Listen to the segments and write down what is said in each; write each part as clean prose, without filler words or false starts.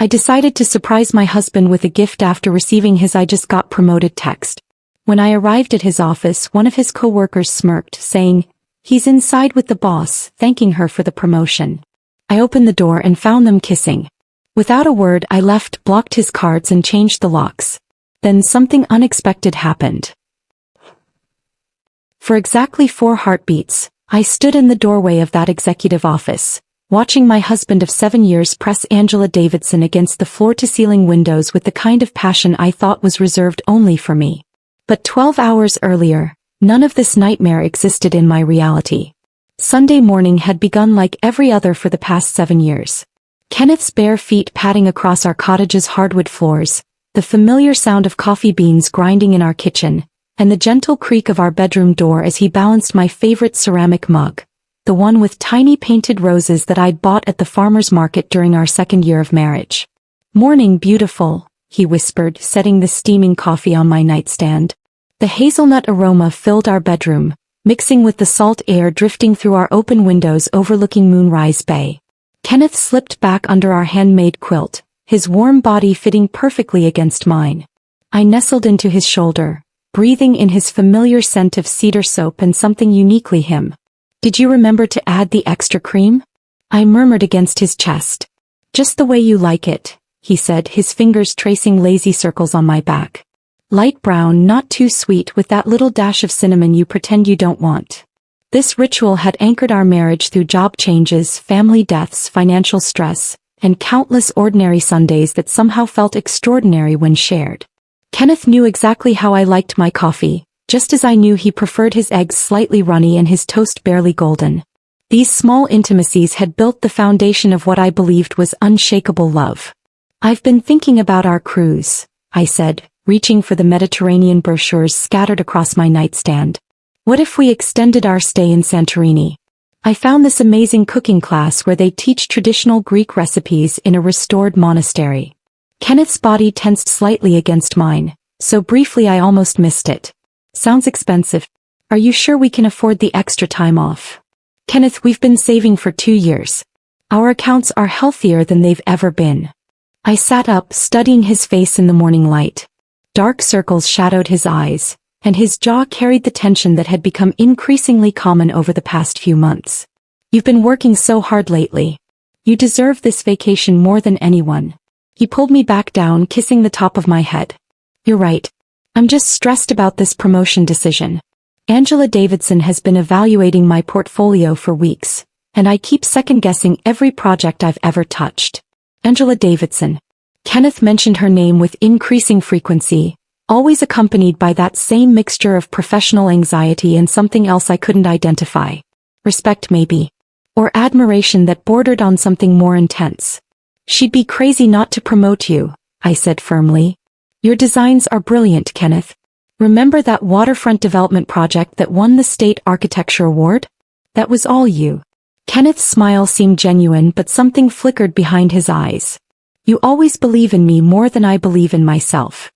I decided to surprise my husband with a gift after receiving his "I just got promoted" text. When I arrived at his office, one of his coworkers smirked, saying, "He's inside with the boss," thanking her for the promotion. I opened the door and found them kissing. Without a word, I left, blocked his cards and changed the locks. Then something unexpected happened. For exactly 4 heartbeats, I stood in the doorway of that executive office, watching my husband of 7 years press Angela Davidson against the floor-to-ceiling windows with the kind of passion I thought was reserved only for me. But 12 hours earlier, none of this nightmare existed in my reality. Sunday morning had begun like every other for the past 7 years. Kenneth's bare feet padding across our cottage's hardwood floors, the familiar sound of coffee beans grinding in our kitchen, and the gentle creak of our bedroom door as he balanced my favorite ceramic mug, the one with tiny painted roses that I'd bought at the farmer's market during our 2nd year of marriage. "Morning, beautiful," he whispered, setting the steaming coffee on my nightstand. The hazelnut aroma filled our bedroom, mixing with the salt air drifting through our open windows overlooking Moonrise Bay. Kenneth slipped back under our handmade quilt, his warm body fitting perfectly against mine. I nestled into his shoulder, breathing in his familiar scent of cedar soap and something uniquely him. "Did you remember to add the extra cream?" I murmured against his chest. "Just the way you like it," he said, his fingers tracing lazy circles on my back. "Light brown, not too sweet, with that little dash of cinnamon you pretend you don't want." This ritual had anchored our marriage through job changes, family deaths, financial stress, and countless ordinary Sundays that somehow felt extraordinary when shared. Kenneth knew exactly how I liked my coffee, just as I knew he preferred his eggs slightly runny and his toast barely golden. These small intimacies had built the foundation of what I believed was unshakable love. "I've been thinking about our cruise," I said, reaching for the Mediterranean brochures scattered across my nightstand. "What if we extended our stay in Santorini? I found this amazing cooking class where they teach traditional Greek recipes in a restored monastery." Kenneth's body tensed slightly against mine, so briefly I almost missed it. "Sounds expensive. Are you sure we can afford the extra time off?" "Kenneth, we've been saving for 2 years. Our accounts are healthier than they've ever been." I sat up, studying his face in the morning light. Dark circles shadowed his eyes, and his jaw carried the tension that had become increasingly common over the past few months. "You've been working so hard lately. You deserve this vacation more than anyone." He pulled me back down, kissing the top of my head. "You're right. I'm just stressed about this promotion decision. Angela Davidson has been evaluating my portfolio for weeks, and I keep second-guessing every project I've ever touched." Angela Davidson. Kenneth mentioned her name with increasing frequency, always accompanied by that same mixture of professional anxiety and something else I couldn't identify. Respect maybe. Or admiration that bordered on something more intense. "She'd be crazy not to promote you," I said firmly. "Your designs are brilliant, Kenneth. Remember that waterfront development project that won the State Architecture Award? That was all you." Kenneth's smile seemed genuine, but something flickered behind his eyes. "You always believe in me more than I believe in myself."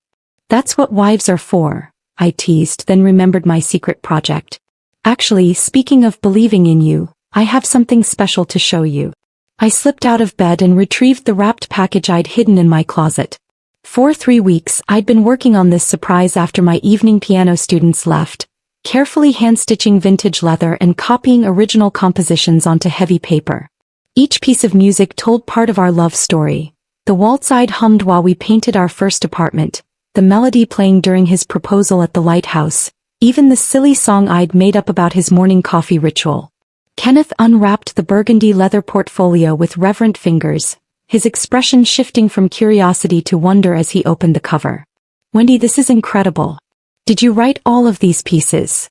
"That's what wives are for," I teased, then remembered my secret project. "Actually, speaking of believing in you, I have something special to show you." I slipped out of bed and retrieved the wrapped package I'd hidden in my closet. For 3 weeks, I'd been working on this surprise after my evening piano students left, carefully hand-stitching vintage leather and copying original compositions onto heavy paper. Each piece of music told part of our love story. The waltz I'd hummed while we painted our first apartment, the melody playing during his proposal at the lighthouse, even the silly song I'd made up about his morning coffee ritual. Kenneth unwrapped the burgundy leather portfolio with reverent fingers, his expression shifting from curiosity to wonder as he opened the cover. "Wendy, this is incredible. Did you write all of these pieces?"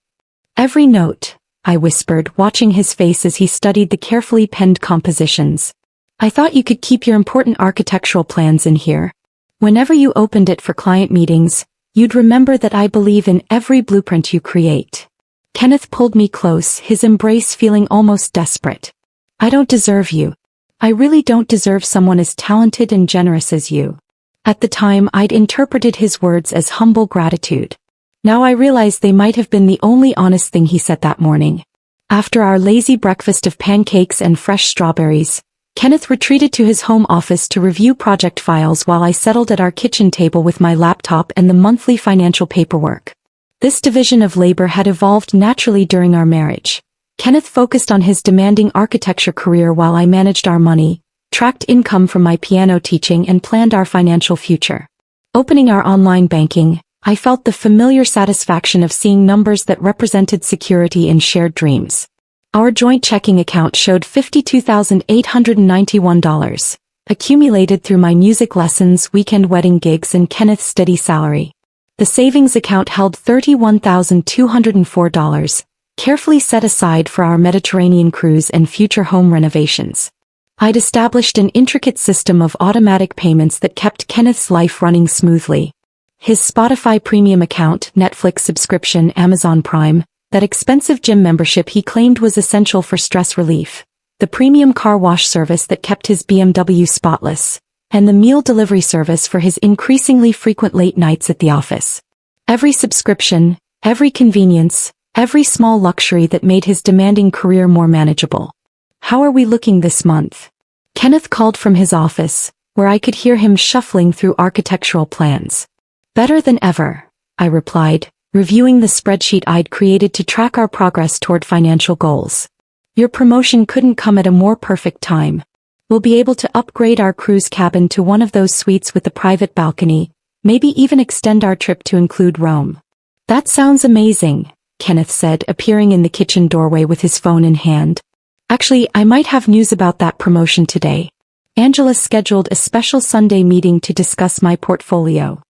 "Every note," I whispered, watching his face as he studied the carefully penned compositions. "I thought you could keep your important architectural plans in here. Whenever you opened it for client meetings, you'd remember that I believe in every blueprint you create." Kenneth pulled me close, his embrace feeling almost desperate. "I don't deserve you. I really don't deserve someone as talented and generous as you." At the time, I'd interpreted his words as humble gratitude. Now I realized they might have been the only honest thing he said that morning. After our lazy breakfast of pancakes and fresh strawberries, Kenneth retreated to his home office to review project files while I settled at our kitchen table with my laptop and the monthly financial paperwork. This division of labor had evolved naturally during our marriage. Kenneth focused on his demanding architecture career while I managed our money, tracked income from my piano teaching and planned our financial future. Opening our online banking, I felt the familiar satisfaction of seeing numbers that represented security and shared dreams. Our joint checking account showed $52,891, accumulated through my music lessons, weekend wedding gigs and Kenneth's steady salary. The savings account held $31,204, carefully set aside for our Mediterranean cruise and future home renovations. I'd established an intricate system of automatic payments that kept Kenneth's life running smoothly. His Spotify premium account, Netflix subscription, Amazon Prime, that expensive gym membership he claimed was essential for stress relief, the premium car wash service that kept his BMW spotless, and the meal delivery service for his increasingly frequent late nights at the office. Every subscription, every convenience, every small luxury that made his demanding career more manageable. "How are we looking this month?" Kenneth called from his office, where I could hear him shuffling through architectural plans. "Better than ever," I replied, reviewing the spreadsheet I'd created to track our progress toward financial goals. "Your promotion couldn't come at a more perfect time. We'll be able to upgrade our cruise cabin to one of those suites with a private balcony, maybe even extend our trip to include Rome." "That sounds amazing," Kenneth said, appearing in the kitchen doorway with his phone in hand. "Actually, I might have news about that promotion today. Angela scheduled a special Sunday meeting to discuss my portfolio."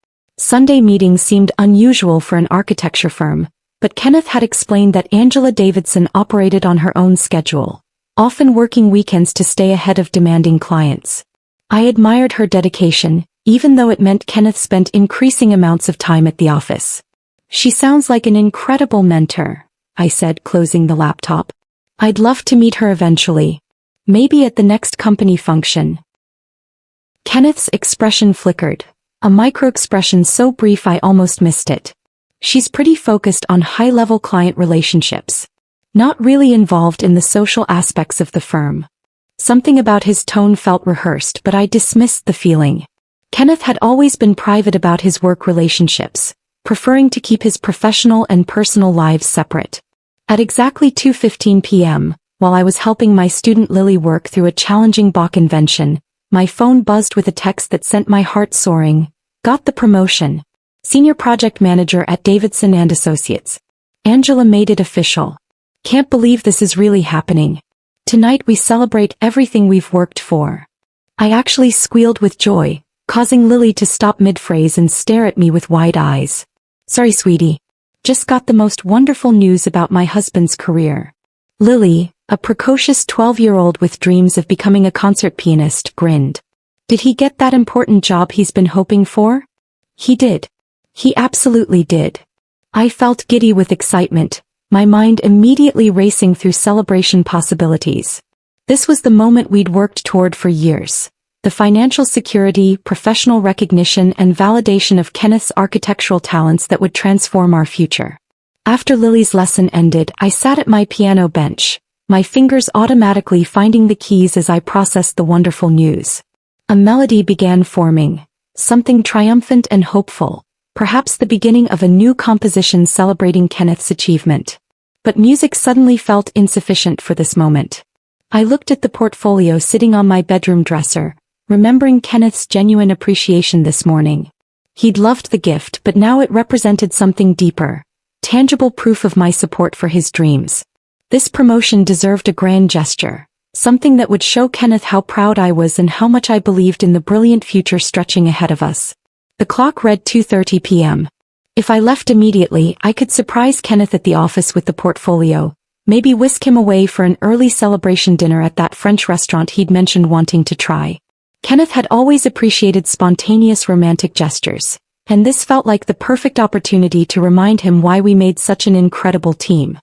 Sunday meetings seemed unusual for an architecture firm, but Kenneth had explained that Angela Davidson operated on her own schedule, often working weekends to stay ahead of demanding clients. I admired her dedication, even though it meant Kenneth spent increasing amounts of time at the office. "She sounds like an incredible mentor," I said, closing the laptop. "I'd love to meet her eventually. Maybe at the next company function." Kenneth's expression flickered. A micro-expression so brief I almost missed it. "She's pretty focused on high-level client relationships. Not really involved in the social aspects of the firm." Something about his tone felt rehearsed, but I dismissed the feeling. Kenneth had always been private about his work relationships, preferring to keep his professional and personal lives separate. At exactly 2:15 p.m., while I was helping my student Lily work through a challenging Bach invention, my phone buzzed with a text that sent my heart soaring. "Got the promotion. Senior Project Manager at Davidson and Associates. Angela made it official. Can't believe this is really happening. Tonight we celebrate everything we've worked for." I actually squealed with joy, causing Lily to stop mid-phrase and stare at me with wide eyes. "Sorry, sweetie. Just got the most wonderful news about my husband's career." Lily, a precocious 12-year-old with dreams of becoming a concert pianist, grinned. "Did he get that important job he's been hoping for?" "He did. He absolutely did." I felt giddy with excitement, my mind immediately racing through celebration possibilities. This was the moment we'd worked toward for years. The financial security, professional recognition and validation of Kenneth's architectural talents that would transform our future. After Lily's lesson ended, I sat at my piano bench, my fingers automatically finding the keys as I processed the wonderful news. A melody began forming, something triumphant and hopeful, perhaps the beginning of a new composition celebrating Kenneth's achievement. But music suddenly felt insufficient for this moment. I looked at the portfolio sitting on my bedroom dresser, remembering Kenneth's genuine appreciation this morning. He'd loved the gift, but now it represented something deeper, tangible proof of my support for his dreams. This promotion deserved a grand gesture, something that would show Kenneth how proud I was and how much I believed in the brilliant future stretching ahead of us. The clock read 2:30 p.m. If I left immediately, I could surprise Kenneth at the office with the portfolio, maybe whisk him away for an early celebration dinner at that French restaurant he'd mentioned wanting to try. Kenneth had always appreciated spontaneous romantic gestures, and this felt like the perfect opportunity to remind him why we made such an incredible team.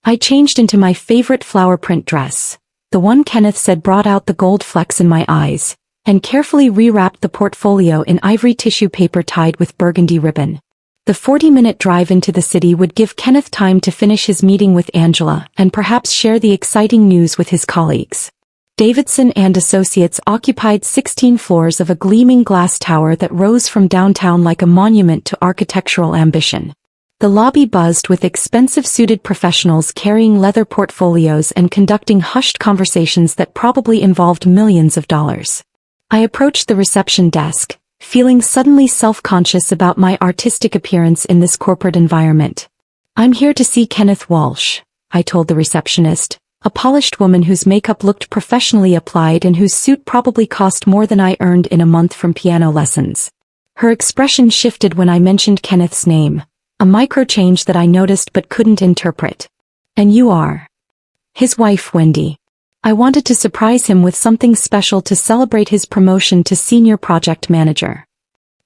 I changed into my favorite flower print dress, the one Kenneth said brought out the gold flecks in my eyes, and carefully rewrapped the portfolio in ivory tissue paper tied with burgundy ribbon. The 40-minute drive into the city would give Kenneth time to finish his meeting with Angela and perhaps share the exciting news with his colleagues. Davidson and Associates occupied 16 floors of a gleaming glass tower that rose from downtown like a monument to architectural ambition. The lobby buzzed with expensive-suited professionals carrying leather portfolios and conducting hushed conversations that probably involved millions of dollars. I approached the reception desk, feeling suddenly self-conscious about my artistic appearance in this corporate environment. "I'm here to see Kenneth Walsh," I told the receptionist, a polished woman whose makeup looked professionally applied and whose suit probably cost more than I earned in a month from piano lessons. Her expression shifted when I mentioned Kenneth's name, a micro-change that I noticed but couldn't interpret. "And you are?" "His wife, Wendy. I wanted to surprise him with something special to celebrate his promotion to senior project manager."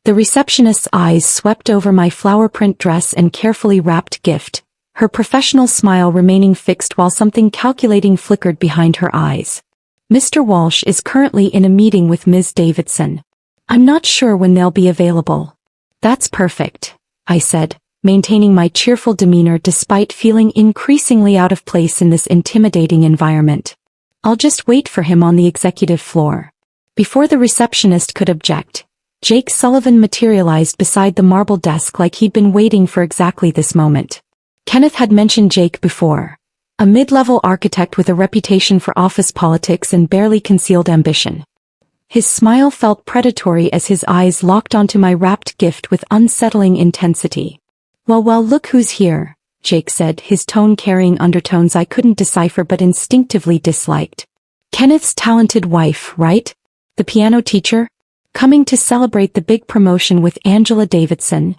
The receptionist's eyes swept over my flower print dress and carefully wrapped gift, her professional smile remaining fixed while something calculating flickered behind her eyes. "Mr. Walsh is currently in a meeting with Ms. Davidson. I'm not sure when they'll be available." "That's perfect," I said, maintaining my cheerful demeanor despite feeling increasingly out of place in this intimidating environment. "I'll just wait for him on the executive floor." Before the receptionist could object, Jake Sullivan materialized beside the marble desk like he'd been waiting for exactly this moment. Kenneth had mentioned Jake before, a mid-level architect with a reputation for office politics and barely concealed ambition. His smile felt predatory as his eyes locked onto my wrapped gift with unsettling intensity. Well, look who's here," Jake said, his tone carrying undertones I couldn't decipher but instinctively disliked. "Kenneth's talented wife, right? The piano teacher? Coming to celebrate the big promotion with Angela Davidson."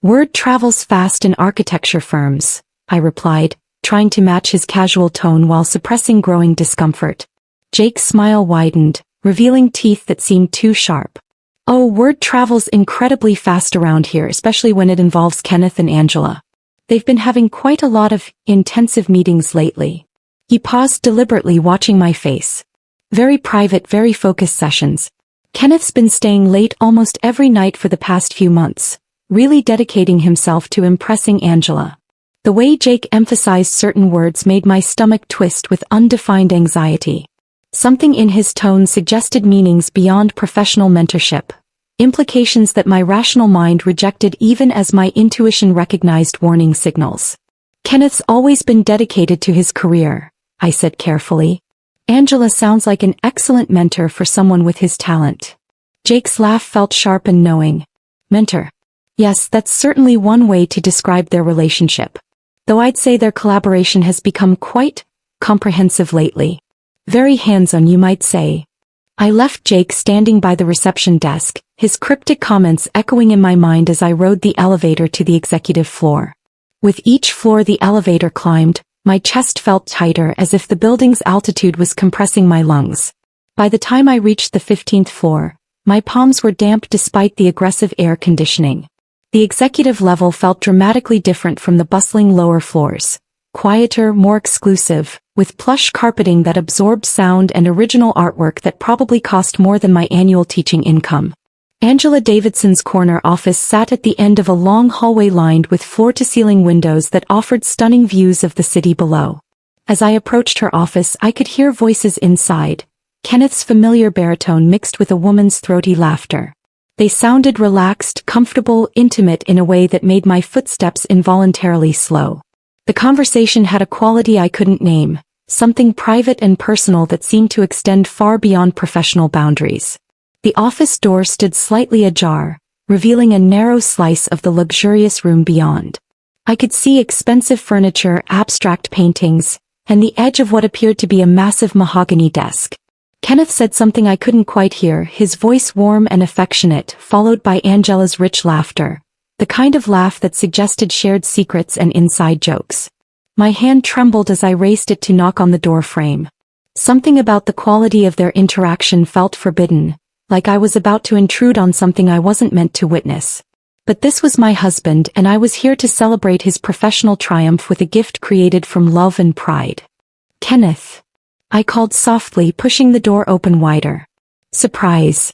"Word travels fast in architecture firms," I replied, trying to match his casual tone while suppressing growing discomfort. Jake's smile widened, revealing teeth that seemed too sharp. "Oh, word travels incredibly fast around here, especially when it involves Kenneth and Angela. They've been having quite a lot of intensive meetings lately." He paused deliberately, watching my face. "Very private, very focused sessions. Kenneth's been staying late almost every night for the past few months, really dedicating himself to impressing Angela." The way Jake emphasized certain words made my stomach twist with undefined anxiety. Something in his tone suggested meanings beyond professional mentorship, implications that my rational mind rejected even as my intuition recognized warning signals. "Kenneth's always been dedicated to his career," I said carefully. "Angela sounds like an excellent mentor for someone with his talent." Jake's laugh felt sharp and knowing. "Mentor? Yes, that's certainly one way to describe their relationship. Though I'd say their collaboration has become quite comprehensive lately. Very hands-on, you might say." I left Jake standing by the reception desk, his cryptic comments echoing in my mind as I rode the elevator to the executive floor. With each floor the elevator climbed, my chest felt tighter as if the building's altitude was compressing my lungs. By the time I reached the 15th floor, my palms were damp despite the aggressive air conditioning. The executive level felt dramatically different from the bustling lower floors. Quieter, more exclusive, with plush carpeting that absorbed sound and original artwork that probably cost more than my annual teaching income. Angela Davidson's corner office sat at the end of a long hallway lined with floor-to-ceiling windows that offered stunning views of the city below. As I approached her office, I could hear voices inside, Kenneth's familiar baritone mixed with a woman's throaty laughter. They sounded relaxed, comfortable, intimate in a way that made my footsteps involuntarily slow. The conversation had a quality I couldn't name, something private and personal that seemed to extend far beyond professional boundaries. The office door stood slightly ajar, revealing a narrow slice of the luxurious room beyond. I could see expensive furniture, abstract paintings, and the edge of what appeared to be a massive mahogany desk. Kenneth said something I couldn't quite hear, his voice warm and affectionate, followed by Angela's rich laughter, the kind of laugh that suggested shared secrets and inside jokes. My hand trembled as I raised it to knock on the door frame. Something about the quality of their interaction felt forbidden, like I was about to intrude on something I wasn't meant to witness. But this was my husband, and I was here to celebrate his professional triumph with a gift created from love and pride. "Kenneth," I called softly, pushing the door open wider. "Surprise."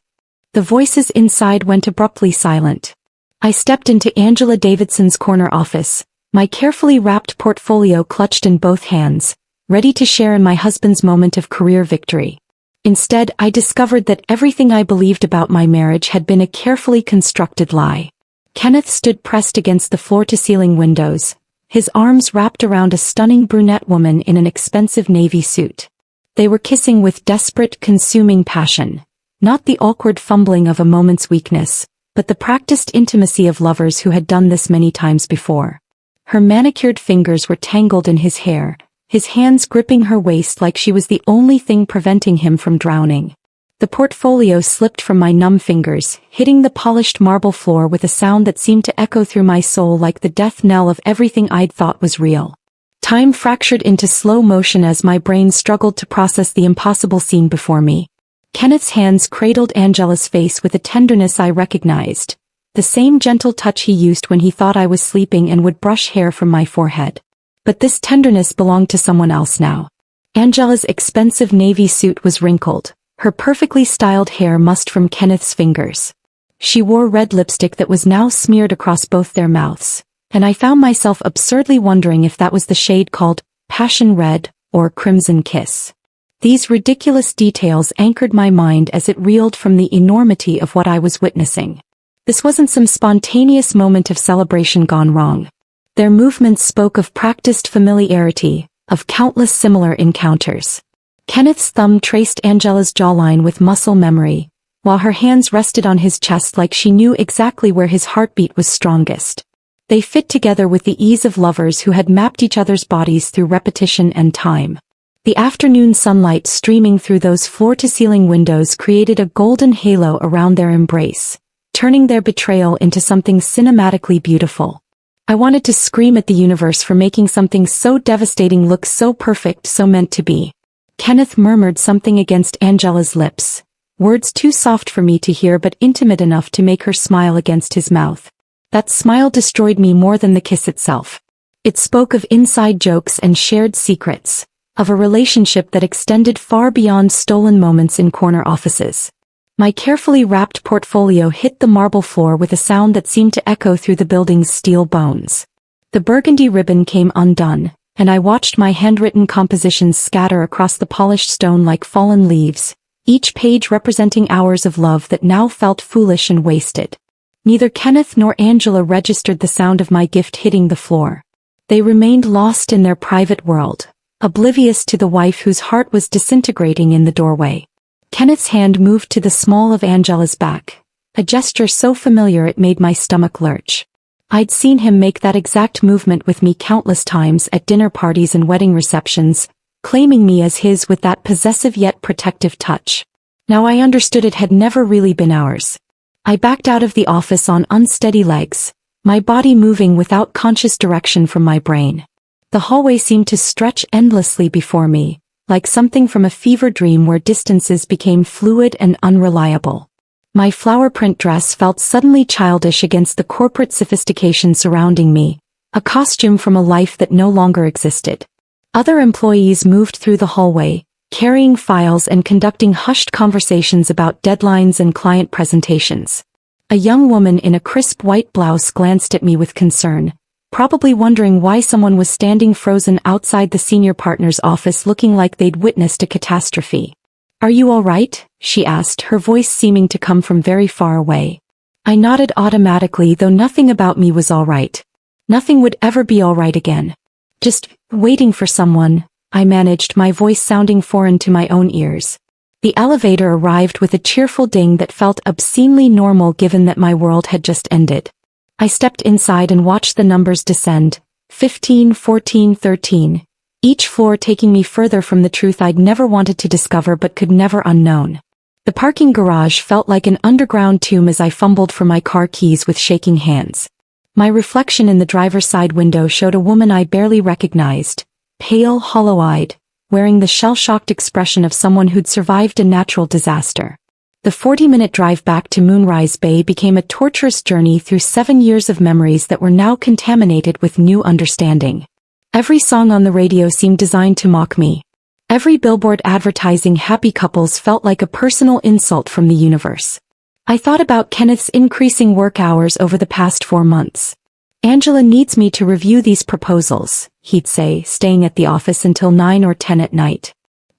The voices inside went abruptly silent. I stepped into Angela Davidson's corner office, my carefully wrapped portfolio clutched in both hands, ready to share in my husband's moment of career victory. Instead, I discovered that everything I believed about my marriage had been a carefully constructed lie. Kenneth stood pressed against the floor-to-ceiling windows, his arms wrapped around a stunning brunette woman in an expensive navy suit. They were kissing with desperate, consuming passion. Not the awkward fumbling of a moment's weakness, but the practiced intimacy of lovers who had done this many times before. Her manicured fingers were tangled in his hair, his hands gripping her waist like she was the only thing preventing him from drowning. The portfolio slipped from my numb fingers, hitting the polished marble floor with a sound that seemed to echo through my soul like the death knell of everything I'd thought was real. Time fractured into slow motion as my brain struggled to process the impossible scene before me. Kenneth's hands cradled Angela's face with a tenderness I recognized, the same gentle touch he used when he thought I was sleeping and would brush hair from my forehead. But this tenderness belonged to someone else now. Angela's expensive navy suit was wrinkled, her perfectly styled hair mussed from Kenneth's fingers. She wore red lipstick that was now smeared across both their mouths, and I found myself absurdly wondering if that was the shade called passion red or crimson kiss. These ridiculous details anchored my mind as it reeled from the enormity of what I was witnessing. This wasn't some spontaneous moment of celebration gone wrong. Their movements spoke of practiced familiarity, of countless similar encounters. Kenneth's thumb traced Angela's jawline with muscle memory, while her hands rested on his chest like she knew exactly where his heartbeat was strongest. They fit together with the ease of lovers who had mapped each other's bodies through repetition and time. The afternoon sunlight streaming through those floor-to-ceiling windows created a golden halo around their embrace, turning their betrayal into something cinematically beautiful. I wanted to scream at the universe for making something so devastating look so perfect, so meant to be. Kenneth murmured something against Angela's lips, words too soft for me to hear but intimate enough to make her smile against his mouth. That smile destroyed me more than the kiss itself. It spoke of inside jokes and shared secrets, of a relationship that extended far beyond stolen moments in corner offices. My carefully wrapped portfolio hit the marble floor with a sound that seemed to echo through the building's steel bones. The burgundy ribbon came undone, and I watched my handwritten compositions scatter across the polished stone like fallen leaves, each page representing hours of love that now felt foolish and wasted. Neither Kenneth nor Angela registered the sound of my gift hitting the floor. They remained lost in their private world, oblivious to the wife whose heart was disintegrating in the doorway. Kenneth's hand moved to the small of Angela's back, a gesture so familiar it made my stomach lurch. I'd seen him make that exact movement with me countless times at dinner parties and wedding receptions, claiming me as his with that possessive yet protective touch. Now I understood it had never really been ours. I backed out of the office on unsteady legs, my body moving without conscious direction from my brain. The hallway seemed to stretch endlessly before me, like something from a fever dream where distances became fluid and unreliable. My flower print dress felt suddenly childish against the corporate sophistication surrounding me, a costume from a life that no longer existed. Other employees moved through the hallway, carrying files and conducting hushed conversations about deadlines and client presentations. A young woman in a crisp white blouse glanced at me with concern, probably wondering why someone was standing frozen outside the senior partner's office looking like they'd witnessed a catastrophe. "Are you all right?" she asked, her voice seeming to come from very far away. I nodded automatically, though nothing about me was all right. Nothing would ever be all right again. "Just waiting for someone," I managed, my voice sounding foreign to my own ears. The elevator arrived with a cheerful ding that felt obscenely normal given that my world had just ended. I stepped inside and watched the numbers descend, 15, 14, 13. Each floor taking me further from the truth I'd never wanted to discover but could never unknown. The parking garage felt like an underground tomb as I fumbled for my car keys with shaking hands. My reflection in the driver's side window showed a woman I barely recognized, pale, hollow-eyed, wearing the shell-shocked expression of someone who'd survived a natural disaster. The 40-minute drive back to Moonrise Bay became a torturous journey through 7 years of memories that were now contaminated with new understanding. Every song on the radio seemed designed to mock me. Every billboard advertising happy couples felt like a personal insult from the universe. I thought about Kenneth's increasing work hours over the past 4 months. "Angela needs me to review these proposals," he'd say, staying at the office until 9 or 10 at night.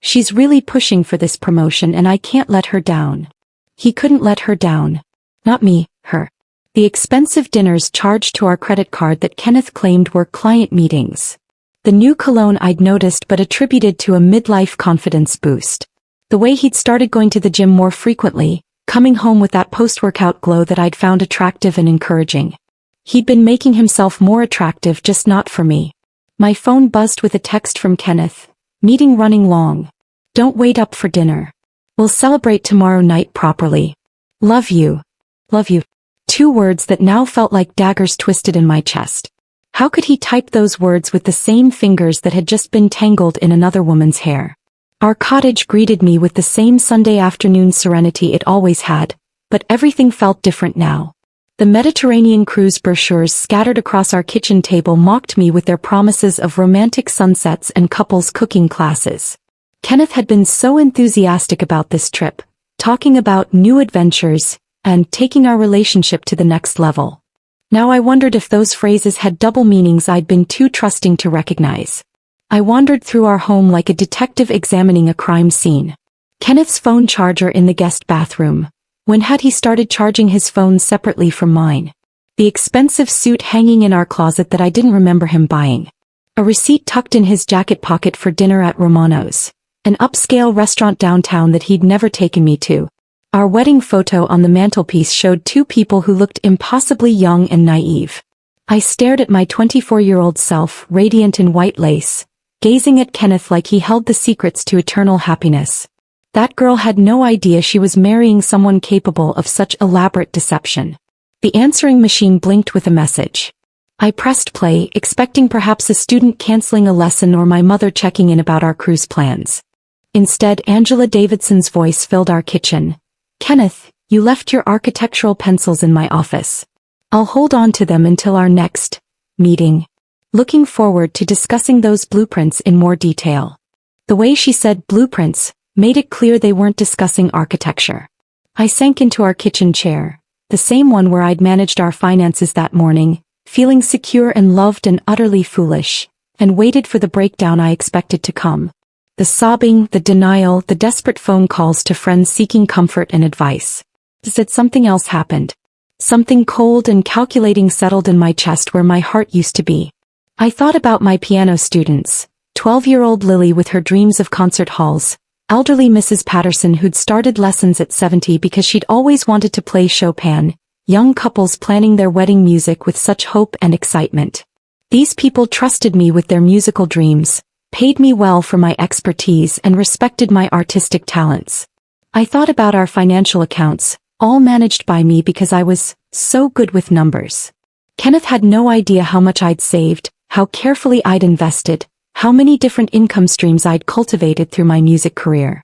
She's really pushing for this promotion and I can't let her down. He couldn't let her down. Not me, her. The expensive dinners charged to our credit card that Kenneth claimed were client meetings. The new cologne I'd noticed but attributed to a midlife confidence boost. The way he'd started going to the gym more frequently, coming home with that post-workout glow that I'd found attractive and encouraging. He'd been making himself more attractive, just not for me. My phone buzzed with a text from Kenneth. Meeting running long. Don't wait up for dinner. We'll celebrate tomorrow night properly. Love you. Love you. 2 words that now felt like daggers twisted in my chest. How could he type those words with the same fingers that had just been tangled in another woman's hair? Our cottage greeted me with the same Sunday afternoon serenity it always had, but everything felt different now. The Mediterranean cruise brochures scattered across our kitchen table mocked me with their promises of romantic sunsets and couples cooking classes. Kenneth had been so enthusiastic about this trip, talking about new adventures, and taking our relationship to the next level. Now I wondered if those phrases had double meanings I'd been too trusting to recognize. I wandered through our home like a detective examining a crime scene. Kenneth's phone charger in the guest bathroom. When had he started charging his phone separately from mine? The expensive suit hanging in our closet that I didn't remember him buying. A receipt tucked in his jacket pocket for dinner at Romano's. An upscale restaurant downtown that he'd never taken me to. Our wedding photo on the mantelpiece showed 2 people who looked impossibly young and naive. I stared at my 24-year-old self, radiant in white lace, gazing at Kenneth like he held the secrets to eternal happiness. That girl had no idea she was marrying someone capable of such elaborate deception. The answering machine blinked with a message. I pressed play, expecting perhaps a student canceling a lesson or my mother checking in about our cruise plans. Instead, Angela Davidson's voice filled our kitchen. Kenneth, you left your architectural pencils in my office. I'll hold on to them until our next meeting. Looking forward to discussing those blueprints in more detail. The way she said blueprints made it clear they weren't discussing architecture. I sank into our kitchen chair, the same one where I'd managed our finances that morning, feeling secure and loved and utterly foolish, and waited for the breakdown I expected to come. The sobbing, the denial, the desperate phone calls to friends seeking comfort and advice. That something else happened. Something cold and calculating settled in my chest where my heart used to be. I thought about my piano students, 12-year-old Lily with her dreams of concert halls, elderly Mrs. Patterson who'd started lessons at 70 because she'd always wanted to play Chopin, young couples planning their wedding music with such hope and excitement. These people trusted me with their musical dreams, paid me well for my expertise and respected my artistic talents. I thought about our financial accounts, all managed by me because I was so good with numbers. Kenneth had no idea how much I'd saved, how carefully I'd invested, how many different income streams I'd cultivated through my music career.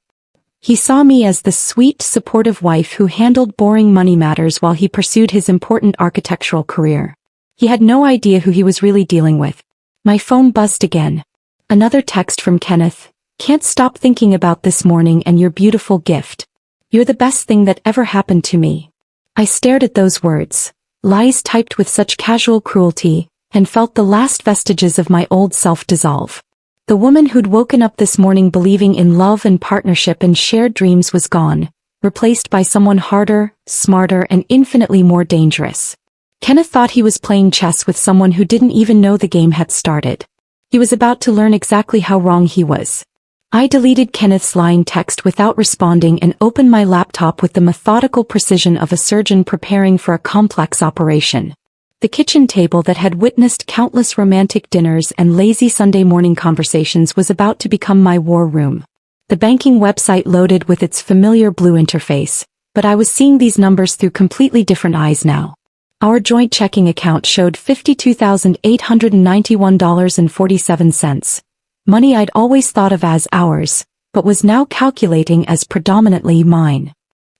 He saw me as the sweet, supportive wife who handled boring money matters while he pursued his important architectural career. He had no idea who he was really dealing with. My phone buzzed again. Another text from Kenneth. Can't stop thinking about this morning and your beautiful gift. You're the best thing that ever happened to me. I stared at those words, lies typed with such casual cruelty, and felt the last vestiges of my old self dissolve. The woman who'd woken up this morning believing in love and partnership and shared dreams was gone, replaced by someone harder, smarter, and infinitely more dangerous. Kenneth thought he was playing chess with someone who didn't even know the game had started. He was about to learn exactly how wrong he was. I deleted Kenneth's lying text without responding and opened my laptop with the methodical precision of a surgeon preparing for a complex operation. The kitchen table that had witnessed countless romantic dinners and lazy Sunday morning conversations was about to become my war room. The banking website loaded with its familiar blue interface, but I was seeing these numbers through completely different eyes now. Our joint checking account showed $52,891.47, money I'd always thought of as ours, but was now calculating as predominantly mine.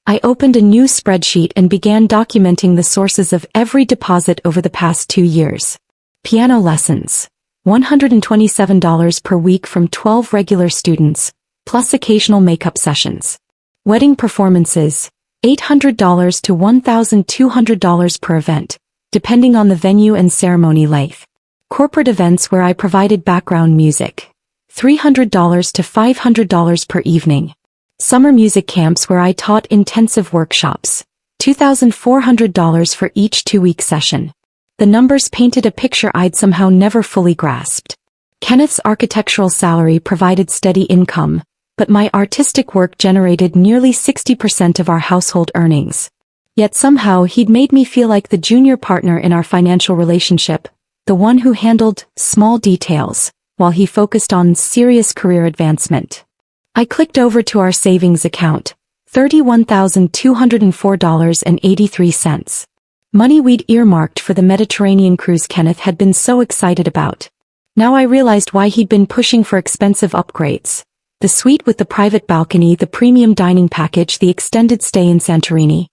I opened a new spreadsheet and began documenting the sources of every deposit over the past 2 years. Piano lessons, $127 per week from 12 regular students, plus occasional makeup sessions. Wedding performances, $800 to $1,200 per event, depending on the venue and ceremony length. Corporate events where I provided background music, $300 to $500 per evening. Summer music camps where I taught intensive workshops. $2,400 for each 2-week session. The numbers painted a picture I'd somehow never fully grasped. Kenneth's architectural salary provided steady income, but my artistic work generated nearly 60% of our household earnings. Yet somehow he'd made me feel like the junior partner in our financial relationship, the one who handled small details, while he focused on serious career advancement. I clicked over to our savings account, $31,204.83. Money we'd earmarked for the Mediterranean cruise Kenneth had been so excited about. Now I realized why he'd been pushing for expensive upgrades. The suite with the private balcony, the premium dining package, the extended stay in Santorini.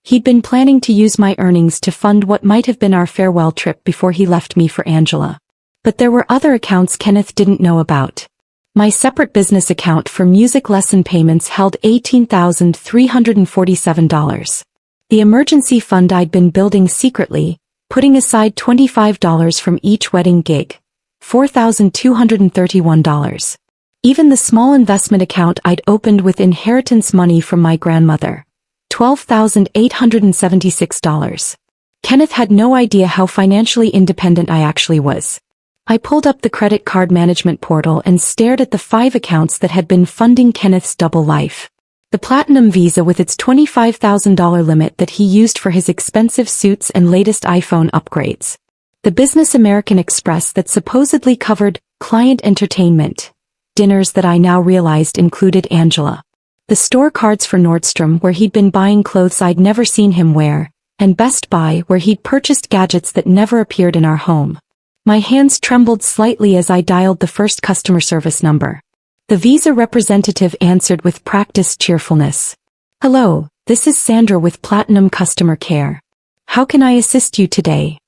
He'd been planning to use my earnings to fund what might have been our farewell trip before he left me for Angela. But there were other accounts Kenneth didn't know about. My separate business account for music lesson payments held $18,347. The emergency fund I'd been building secretly, putting aside $25 from each wedding gig. $4,231. Even the small investment account I'd opened with inheritance money from my grandmother. $12,876. Kenneth had no idea how financially independent I actually was. I pulled up the credit card management portal and stared at the 5 accounts that had been funding Kenneth's double life. The Platinum Visa with its $25,000 limit that he used for his expensive suits and latest iPhone upgrades. The Business American Express that supposedly covered client entertainment. Dinners that I now realized included Angela. The store cards for Nordstrom where he'd been buying clothes I'd never seen him wear, and Best Buy where he'd purchased gadgets that never appeared in our home. My hands trembled slightly as I dialed the first customer service number. The Visa representative answered with practiced cheerfulness. "Hello, this is Sandra with Platinum Customer Care. How can I assist you today?"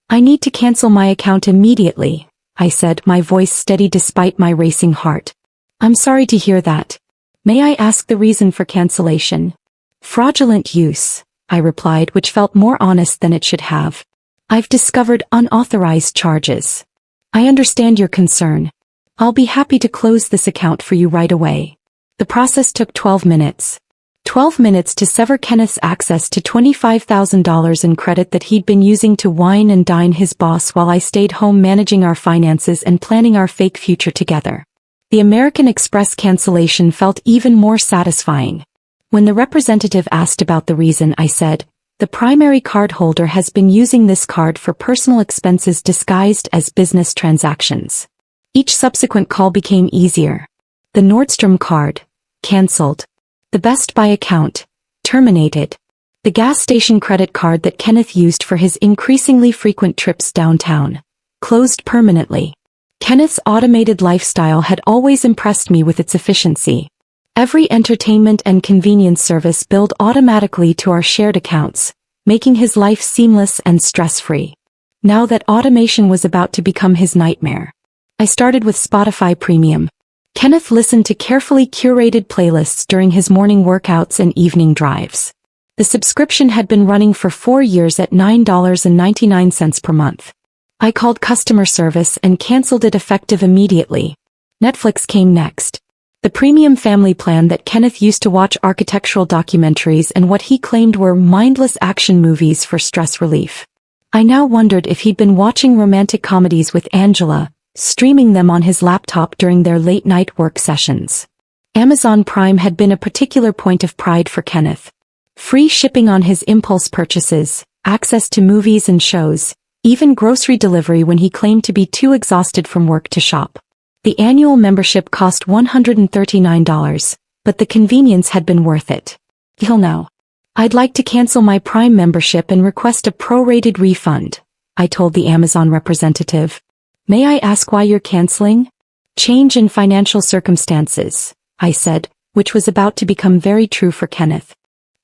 "I need to cancel my account immediately," I said, my voice steady despite my racing heart. "I'm sorry to hear that. May I ask the reason for cancellation?" "Fraudulent use," I replied, which felt more honest than it should have. "I've discovered unauthorized charges." "I understand your concern. I'll be happy to close this account for you right away." The process took 12 minutes. 12 minutes to sever Kenneth's access to $25,000 in credit that he'd been using to wine and dine his boss while I stayed home managing our finances and planning our fake future together. The American Express cancellation felt even more satisfying. When the representative asked about the reason, I said, "The primary cardholder has been using this card for personal expenses disguised as business transactions." Each subsequent call became easier. The Nordstrom card, cancelled. The Best Buy account, terminated. The gas station credit card that Kenneth used for his increasingly frequent trips downtown, closed permanently. Kenneth's automated lifestyle had always impressed me with its efficiency. Every entertainment and convenience service billed automatically to our shared accounts, making his life seamless and stress-free. Now that automation was about to become his nightmare. I started with Spotify Premium. Kenneth listened to carefully curated playlists during his morning workouts and evening drives. The subscription had been running for 4 years at $9.99 per month. I called customer service and canceled it effective immediately. Netflix came next. The premium family plan that Kenneth used to watch architectural documentaries and what he claimed were mindless action movies for stress relief. I now wondered if he'd been watching romantic comedies with Angela, streaming them on his laptop during their late-night work sessions. Amazon Prime had been a particular point of pride for Kenneth. Free shipping on his impulse purchases, access to movies and shows, even grocery delivery when he claimed to be too exhausted from work to shop. The annual membership cost $139, but the convenience had been worth it. He'll know. "I'd like to cancel my Prime membership and request a prorated refund," I told the Amazon representative. "May I ask why you're canceling?" "Change in financial circumstances," I said, which was about to become very true for Kenneth.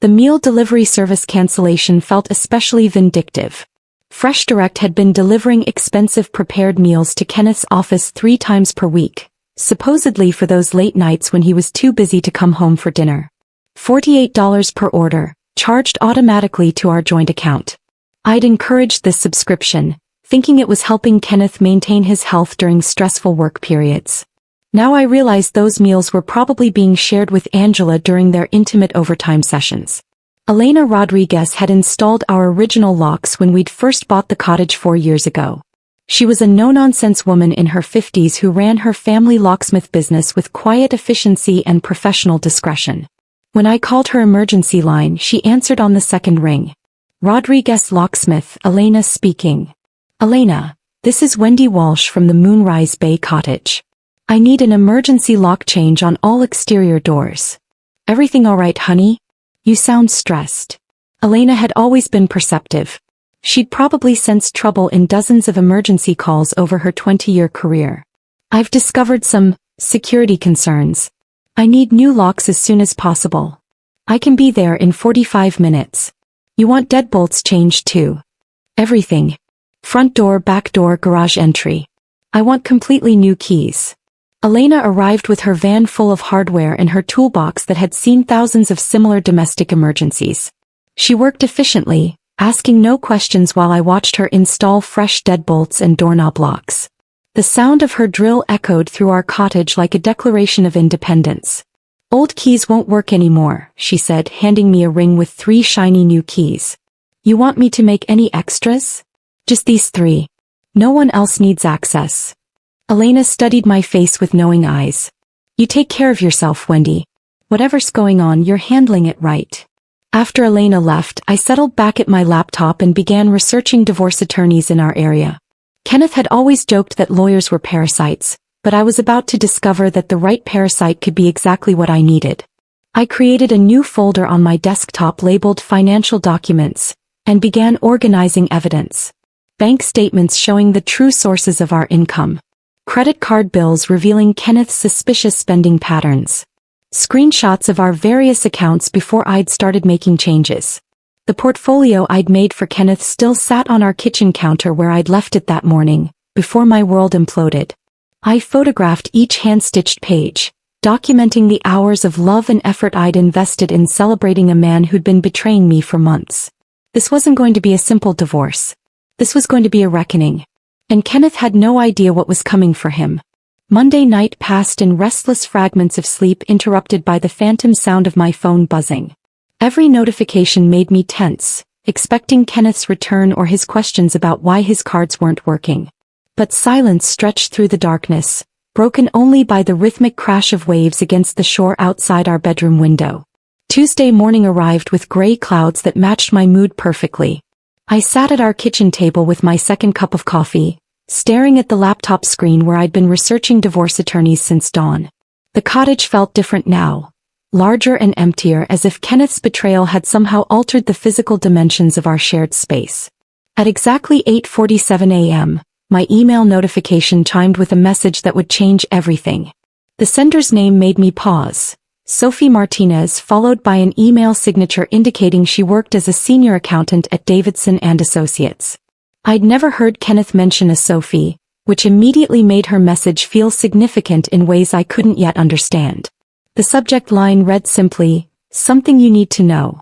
The meal delivery service cancellation felt especially vindictive. Fresh Direct had been delivering expensive prepared meals to Kenneth's office 3 times per week, supposedly for those late nights when he was too busy to come home for dinner. $48 per order, charged automatically to our joint account. I'd encouraged this subscription, thinking it was helping Kenneth maintain his health during stressful work periods. Now I realized those meals were probably being shared with Angela during their intimate overtime sessions. Elena Rodriguez had installed our original locks when we'd first bought the cottage 4 years ago. She was a no-nonsense woman in her 50s who ran her family locksmith business with quiet efficiency and professional discretion. When I called her emergency line, she answered on the second ring. Rodriguez Locksmith, Elena speaking. Elena, this is Wendy Walsh from the Moonrise Bay Cottage. I need an emergency lock change on all exterior doors. Everything all right, honey? You sound stressed. Elena had always been perceptive. She'd probably sensed trouble in dozens of emergency calls over her 20-year career. I've discovered some security concerns. I need new locks as soon as possible. I can be there in 45 minutes. You want deadbolts changed too. Everything. Front door, back door, garage entry. I want completely new keys. Elena arrived with her van full of hardware and her toolbox that had seen thousands of similar domestic emergencies. She worked efficiently, asking no questions while I watched her install fresh deadbolts and doorknob locks. The sound of her drill echoed through our cottage like a declaration of independence. Old keys won't work anymore, she said, handing me a ring with 3 shiny new keys. You want me to make any extras? Just these 3. No one else needs access. Elena studied my face with knowing eyes. You take care of yourself, Wendy. Whatever's going on, you're handling it right. After Elena left, I settled back at my laptop and began researching divorce attorneys in our area. Kenneth had always joked that lawyers were parasites, but I was about to discover that the right parasite could be exactly what I needed. I created a new folder on my desktop labeled Financial Documents, and began organizing evidence. Bank statements showing the true sources of our income. Credit card bills revealing Kenneth's suspicious spending patterns. Screenshots of our various accounts before I'd started making changes. The portfolio I'd made for Kenneth still sat on our kitchen counter where I'd left it that morning, before my world imploded. I photographed each hand-stitched page, documenting the hours of love and effort I'd invested in celebrating a man who'd been betraying me for months. This wasn't going to be a simple divorce. This was going to be a reckoning. And Kenneth had no idea what was coming for him. Monday night passed in restless fragments of sleep interrupted by the phantom sound of my phone buzzing. Every notification made me tense, expecting Kenneth's return or his questions about why his cards weren't working. But silence stretched through the darkness, broken only by the rhythmic crash of waves against the shore outside our bedroom window. Tuesday morning arrived with gray clouds that matched my mood perfectly. I sat at our kitchen table with my second cup of coffee, staring at the laptop screen where I'd been researching divorce attorneys since dawn. The cottage felt different now, larger and emptier, as if Kenneth's betrayal had somehow altered the physical dimensions of our shared space. At exactly 8:47 a.m., my email notification chimed with a message that would change everything. The sender's name made me pause. Sophie Martinez, followed by an email signature indicating she worked as a senior accountant at Davidson and Associates. I'd never heard Kenneth mention a Sophie, which immediately made her message feel significant in ways I couldn't yet understand. The subject line read simply, "Something you need to know."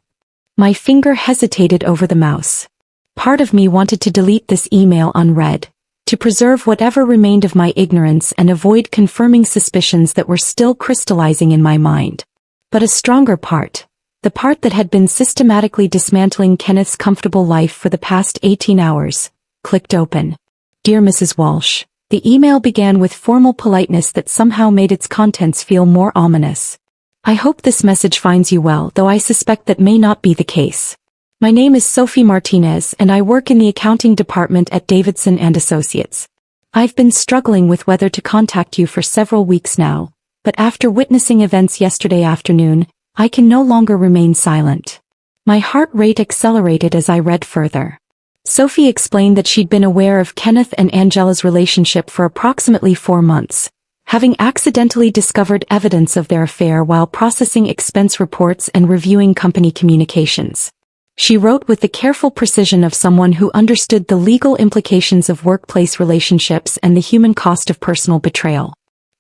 My finger hesitated over the mouse. Part of me wanted to delete this email unread, to preserve whatever remained of my ignorance and avoid confirming suspicions that were still crystallizing in my mind. But a stronger part, the part that had been systematically dismantling Kenneth's comfortable life for the past 18 hours, clicked open. Dear Mrs. Walsh, the email began with formal politeness that somehow made its contents feel more ominous. I hope this message finds you well, though I suspect that may not be the case. My name is Sophie Martinez and I work in the accounting department at Davidson and Associates. I've been struggling with whether to contact you for several weeks now, but after witnessing events yesterday afternoon, I can no longer remain silent. My heart rate accelerated as I read further. Sophie explained that she'd been aware of Kenneth and Angela's relationship for approximately 4 months, having accidentally discovered evidence of their affair while processing expense reports and reviewing company communications. She wrote with the careful precision of someone who understood the legal implications of workplace relationships and the human cost of personal betrayal.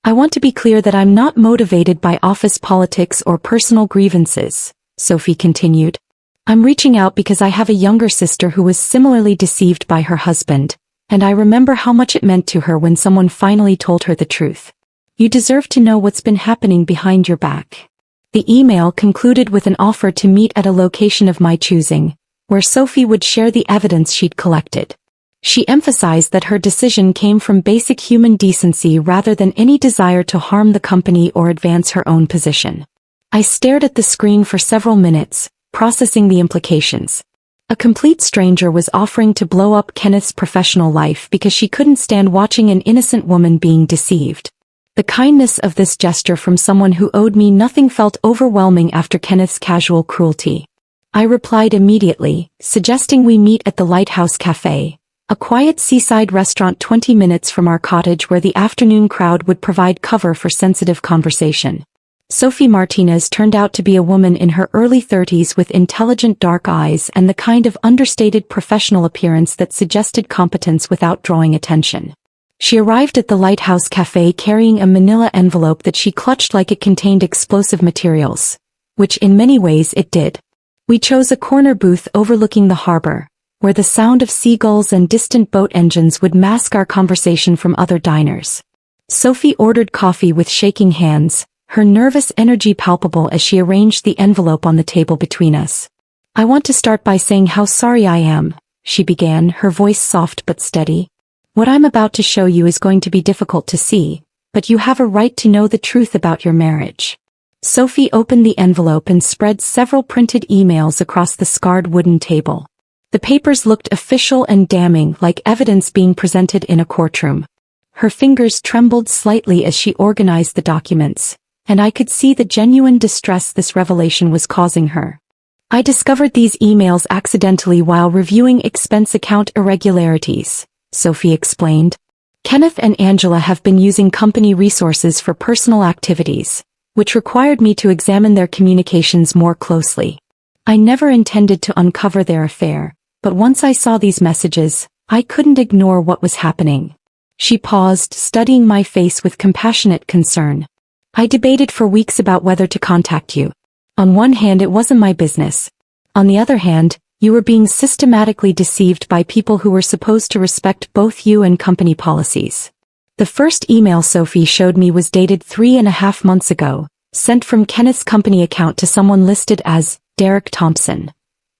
I want to be clear that I'm not motivated by office politics or personal grievances, Sophie continued. I'm reaching out because I have a younger sister who was similarly deceived by her husband, and I remember how much it meant to her when someone finally told her the truth. You deserve to know what's been happening behind your back. The email concluded with an offer to meet at a location of my choosing, where Sophie would share the evidence she'd collected. She emphasized that her decision came from basic human decency rather than any desire to harm the company or advance her own position. I stared at the screen for several minutes, processing the implications. A complete stranger was offering to blow up Kenneth's professional life because she couldn't stand watching an innocent woman being deceived. The kindness of this gesture from someone who owed me nothing felt overwhelming after Kenneth's casual cruelty. I replied immediately, suggesting we meet at the Lighthouse Cafe, a quiet seaside restaurant 20 minutes from our cottage where the afternoon crowd would provide cover for sensitive conversation. Sophie Martinez turned out to be a woman in her early 30s with intelligent dark eyes and the kind of understated professional appearance that suggested competence without drawing attention. She arrived at the Lighthouse Cafe carrying a manila envelope that she clutched like it contained explosive materials, which in many ways it did. We chose a corner booth overlooking the harbor, where the sound of seagulls and distant boat engines would mask our conversation from other diners. Sophie ordered coffee with shaking hands, her nervous energy palpable as she arranged the envelope on the table between us. "I want to start by saying how sorry I am," she began, her voice soft but steady. "What I'm about to show you is going to be difficult to see, but you have a right to know the truth about your marriage." Sophie opened the envelope and spread several printed emails across the scarred wooden table. The papers looked official and damning, like evidence being presented in a courtroom. Her fingers trembled slightly as she organized the documents, and I could see the genuine distress this revelation was causing her. "I discovered these emails accidentally while reviewing expense account irregularities," Sophie explained. "Kenneth and Angela have been using company resources for personal activities, which required me to examine their communications more closely. I never intended to uncover their affair, but once I saw these messages, I couldn't ignore what was happening." She paused, studying my face with compassionate concern. "I debated for weeks about whether to contact you. On one hand, it wasn't my business. On the other hand, you were being systematically deceived by people who were supposed to respect both you and company policies." The first email Sophie showed me was dated 3.5 months ago, sent from Kenneth's company account to someone listed as Derek Thompson,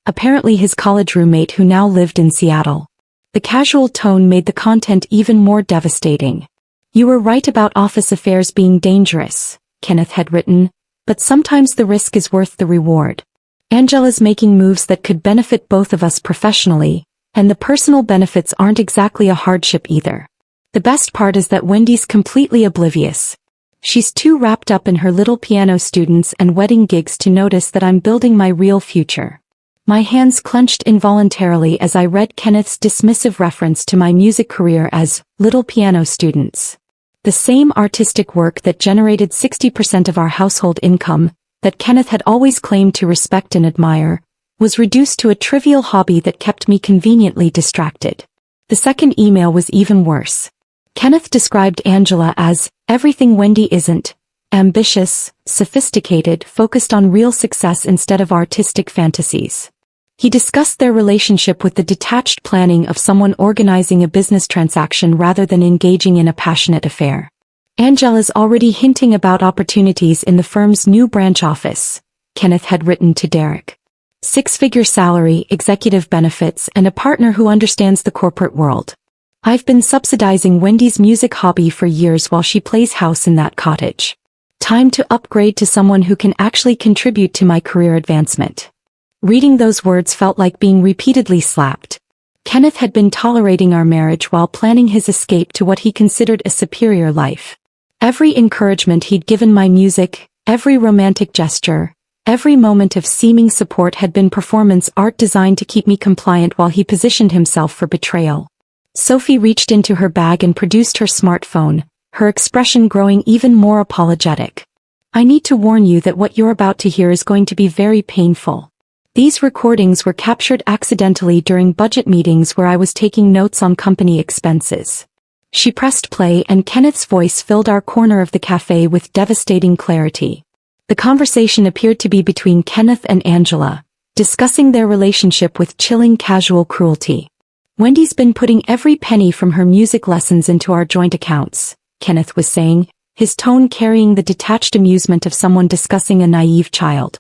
apparently his college roommate who now lived in Seattle. The casual tone made the content even more devastating. "You were right about office affairs being dangerous," Kenneth had written, "but sometimes the risk is worth the reward. Angela's making moves that could benefit both of us professionally, and the personal benefits aren't exactly a hardship either. The best part is that Wendy's completely oblivious. She's too wrapped up in her little piano students and wedding gigs to notice that I'm building my real future." My hands clenched involuntarily as I read Kenneth's dismissive reference to my music career as little piano students. The same artistic work that generated 60% of our household income, that Kenneth had always claimed to respect and admire, was reduced to a trivial hobby that kept me conveniently distracted. The second email was even worse. Kenneth described Angela as everything Wendy isn't: ambitious, sophisticated, focused on real success instead of artistic fantasies. He discussed their relationship with the detached planning of someone organizing a business transaction rather than engaging in a passionate affair. "Angela's already hinting about opportunities in the firm's new branch office," Kenneth had written to Derek. "Six-figure salary, executive benefits, and a partner who understands the corporate world. I've been subsidizing Wendy's music hobby for years while she plays house in that cottage. Time to upgrade to someone who can actually contribute to my career advancement." Reading those words felt like being repeatedly slapped. Kenneth had been tolerating our marriage while planning his escape to what he considered a superior life. Every encouragement he'd given my music, every romantic gesture, every moment of seeming support had been performance art designed to keep me compliant while he positioned himself for betrayal. Sophie reached into her bag and produced her smartphone, her expression growing even more apologetic. "I need to warn you that what you're about to hear is going to be very painful. These recordings were captured accidentally during budget meetings where I was taking notes on company expenses." She pressed play and Kenneth's voice filled our corner of the cafe with devastating clarity. The conversation appeared to be between Kenneth and Angela, discussing their relationship with chilling casual cruelty. "Wendy's been putting every penny from her music lessons into our joint accounts," Kenneth was saying. his tone carrying the detached amusement of someone discussing a naive child.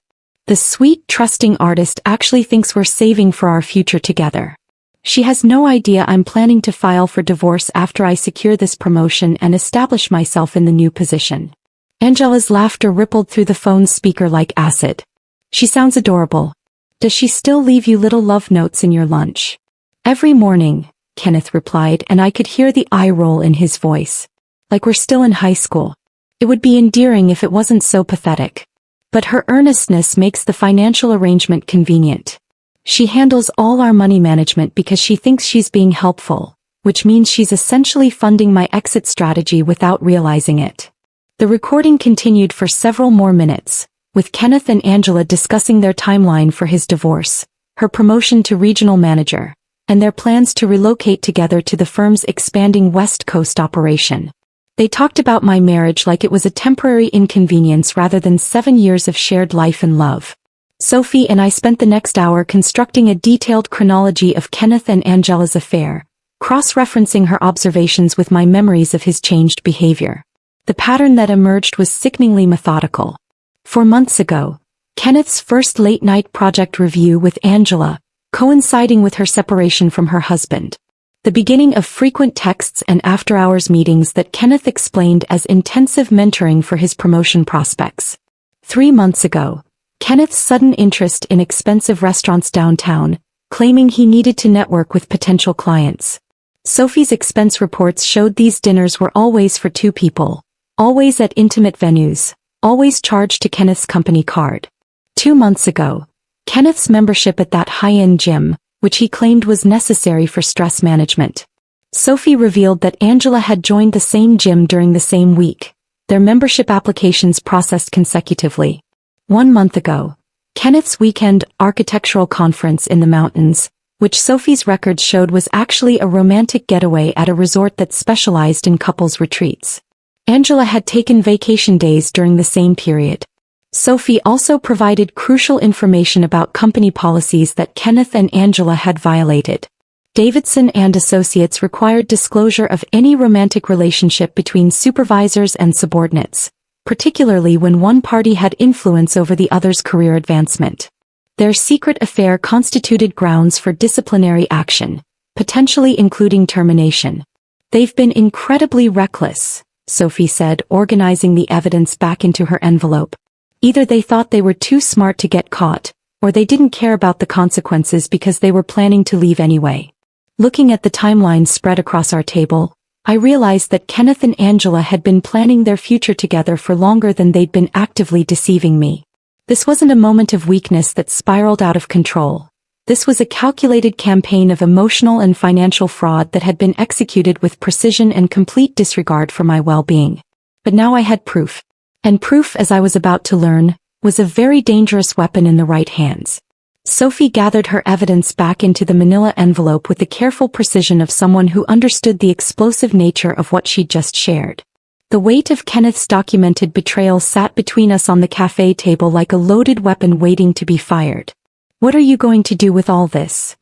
The sweet, trusting artist actually thinks we're saving for our future together. She has no idea I'm planning to file for divorce after I secure this promotion and establish myself in the new position. Angela's laughter rippled through the phone's speaker like acid. She sounds adorable. Does she still leave you little love notes in your lunch? Every morning, Kenneth replied, and I could hear the eye roll in his voice. Like we're still in high school. It would be endearing if it wasn't so pathetic. But her earnestness makes the financial arrangement convenient. She handles all our money management because she thinks she's being helpful, which means she's essentially funding my exit strategy without realizing it. The recording continued for several more minutes, with Kenneth and Angela discussing their timeline for his divorce, her promotion to regional manager, and their plans to relocate together to the firm's expanding West Coast operation. They talked about my marriage like it was a temporary inconvenience rather than 7 years of shared life and love. Sophie and I spent the next hour constructing a detailed chronology of Kenneth and Angela's affair, cross-referencing her observations with my memories of his changed behavior. The pattern that emerged was sickeningly methodical. 4 months ago, Kenneth's first late-night project review with Angela, coinciding with her separation from her husband. The beginning of frequent texts and after-hours meetings that Kenneth explained as intensive mentoring for his promotion prospects. 3 months ago, Kenneth's sudden interest in expensive restaurants downtown, claiming he needed to network with potential clients. Sophie's expense reports showed these dinners were always for 2 people, always at intimate venues, always charged to Kenneth's company card. 2 months ago, Kenneth's membership at that high-end gym, which he claimed was necessary for stress management. Sophie revealed that Angela had joined the same gym during the same week, their membership applications processed consecutively. 1 month ago, Kenneth's weekend architectural conference in the mountains, which Sophie's records showed was actually a romantic getaway at a resort that specialized in couples retreats. Angela had taken vacation days during the same period. Sophie also provided crucial information about company policies that Kenneth and Angela had violated. Davidson and Associates required disclosure of any romantic relationship between supervisors and subordinates, particularly when one party had influence over the other's career advancement. Their secret affair constituted grounds for disciplinary action, potentially including termination. They've been incredibly reckless, Sophie said, organizing the evidence back into her envelope. Either they thought they were too smart to get caught, or they didn't care about the consequences because they were planning to leave anyway. Looking at the timeline spread across our table, I realized that Kenneth and Angela had been planning their future together for longer than they'd been actively deceiving me. This wasn't a moment of weakness that spiraled out of control. This was a calculated campaign of emotional and financial fraud that had been executed with precision and complete disregard for my well-being. But now I had proof. And proof, as I was about to learn, was a very dangerous weapon in the right hands. Sophie gathered her evidence back into the manila envelope with the careful precision of someone who understood the explosive nature of what she'd just shared. The weight of Kenneth's documented betrayal sat between us on the cafe table like a loaded weapon waiting to be fired. "What are you going to do with all this?"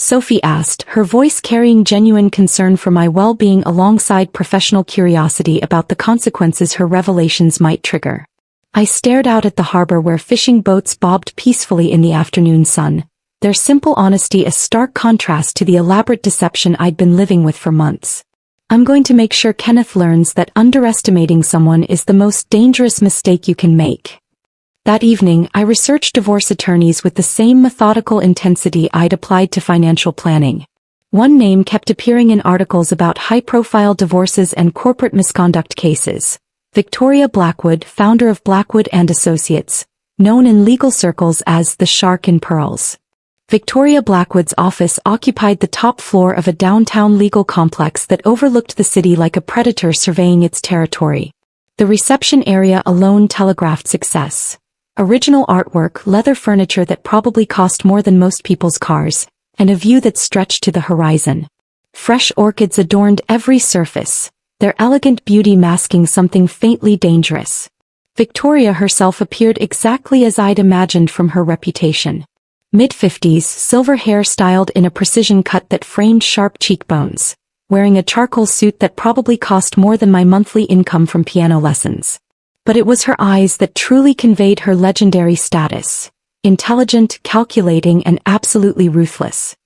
Sophie asked, her voice carrying genuine concern for my well-being alongside professional curiosity about the consequences her revelations might trigger. I stared out at the harbor where fishing boats bobbed peacefully in the afternoon sun, their simple honesty a stark contrast to the elaborate deception I'd been living with for months. "I'm going to make sure Kenneth learns that underestimating someone is the most dangerous mistake you can make." That evening, I researched divorce attorneys with the same methodical intensity I'd applied to financial planning. One name kept appearing in articles about high-profile divorces and corporate misconduct cases: Victoria Blackwood, founder of Blackwood and Associates, known in legal circles as the Shark in Pearls. Victoria Blackwood's office occupied the top floor of a downtown legal complex that overlooked the city like a predator surveying its territory. The reception area alone telegraphed success. Original artwork, leather furniture that probably cost more than most people's cars, and a view that stretched to the horizon. Fresh orchids adorned every surface, their elegant beauty masking something faintly dangerous. Victoria herself appeared exactly as I'd imagined from her reputation. Mid-50s, silver hair styled in a precision cut that framed sharp cheekbones, wearing a charcoal suit that probably cost more than my monthly income from piano lessons. But it was her eyes that truly conveyed her legendary status. Intelligent, calculating, and absolutely ruthless.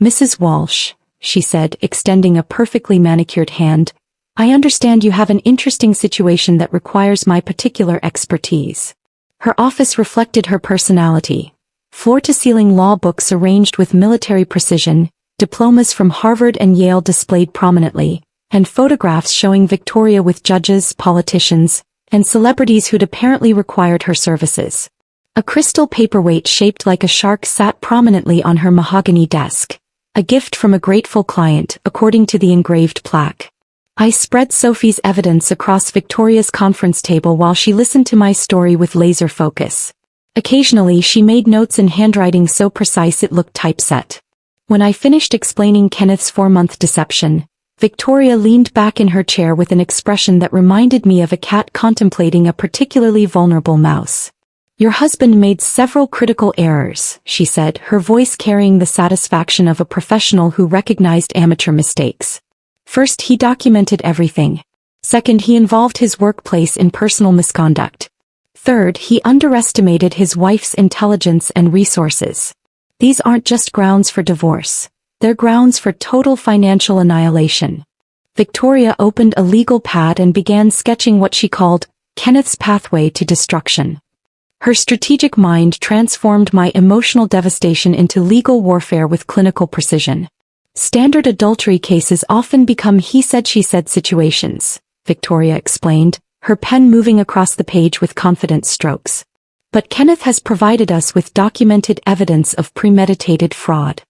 "Mrs. Walsh," she said, extending a perfectly manicured hand, "I understand you have an interesting situation that requires my particular expertise." Her office reflected her personality. Floor-to-ceiling law books arranged with military precision, diplomas from Harvard and Yale displayed prominently, and photographs showing Victoria with judges, politicians, and celebrities who'd apparently required her services. A crystal paperweight shaped like a shark sat prominently on her mahogany desk, a gift from a grateful client, according to the engraved plaque. I spread Sophie's evidence across Victoria's conference table while she listened to my story with laser focus. Occasionally she made notes in handwriting so precise it looked typeset. When I finished explaining Kenneth's 4-month deception, Victoria leaned back in her chair with an expression that reminded me of a cat contemplating a particularly vulnerable mouse. "Your husband made several critical errors," she said, her voice carrying the satisfaction of a professional who recognized amateur mistakes. "First, he documented everything. Second, he involved his workplace in personal misconduct. Third, he underestimated his wife's intelligence and resources. These aren't just grounds for divorce. They're grounds for total financial annihilation." Victoria opened a legal pad and began sketching what she called Kenneth's pathway to destruction. Her strategic mind transformed my emotional devastation into legal warfare with clinical precision. "Standard adultery cases often become he-said-she-said situations," Victoria explained, her pen moving across the page with confident strokes. "But Kenneth has provided us with documented evidence of premeditated fraud.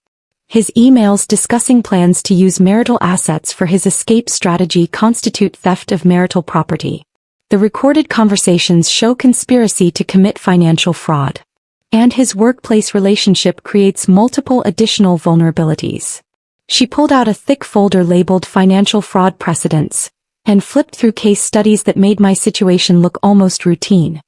His emails discussing plans to use marital assets for his escape strategy constitute theft of marital property. The recorded conversations show conspiracy to commit financial fraud. And his workplace relationship creates multiple additional vulnerabilities." She pulled out a thick folder labeled Financial Fraud Precedents, and flipped through case studies that made my situation look almost routine.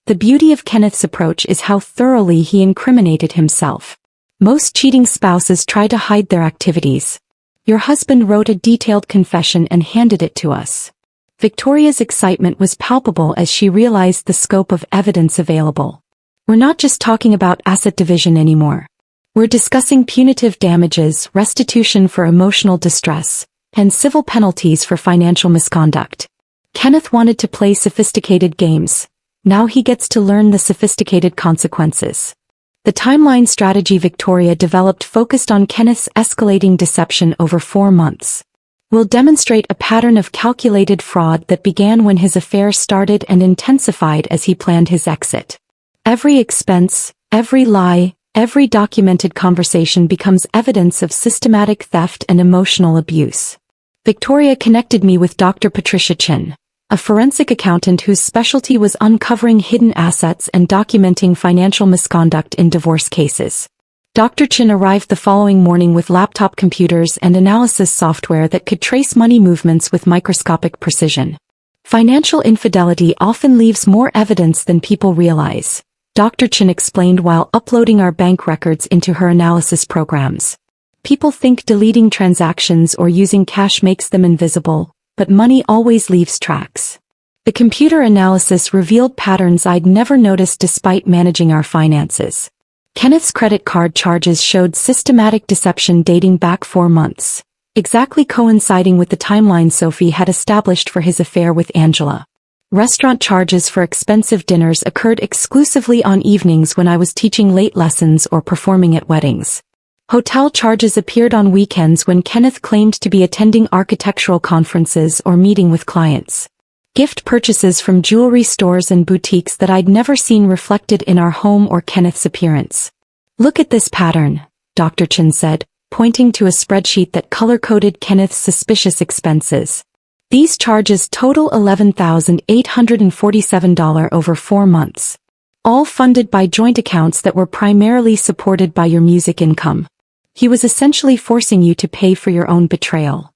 The beauty of Kenneth's approach is how thoroughly he incriminated himself. Most cheating spouses try to hide their activities. "Your husband wrote a detailed confession and handed it to us." Victoria's excitement was palpable as she realized the scope of evidence available. "We're not just talking about asset division anymore. We're discussing punitive damages, restitution for emotional distress, and civil penalties for financial misconduct. Kenneth wanted to play sophisticated games. Now he gets to learn the sophisticated consequences." The timeline strategy Victoria developed focused on Kenneth's escalating deception over 4 months. "We'll demonstrate a pattern of calculated fraud that began when his affair started and intensified as he planned his exit. Every expense, every lie, every documented conversation becomes evidence of systematic theft and emotional abuse." Victoria connected me with Dr. Patricia Chin, a forensic accountant whose specialty was uncovering hidden assets and documenting financial misconduct in divorce cases. Dr. Chin arrived the following morning with laptop computers and analysis software that could trace money movements with microscopic precision. "Financial infidelity often leaves more evidence than people realize," Dr. Chin explained while uploading our bank records into her analysis programs. "People think deleting transactions or using cash makes them invisible, but money always leaves tracks." The computer analysis revealed patterns I'd never noticed despite managing our finances. Kenneth's credit card charges showed systematic deception dating back 4 months, exactly coinciding with the timeline Sophie had established for his affair with Angela. Restaurant charges for expensive dinners occurred exclusively on evenings when I was teaching late lessons or performing at weddings. Hotel charges appeared on weekends when Kenneth claimed to be attending architectural conferences or meeting with clients. Gift purchases from jewelry stores and boutiques that I'd never seen reflected in our home or Kenneth's appearance. "Look at this pattern," Dr. Chin said, pointing to a spreadsheet that color-coded Kenneth's suspicious expenses. "These charges total $11,847 over 4 months. All funded by joint accounts that were primarily supported by your music income. He was essentially forcing you to pay for your own betrayal."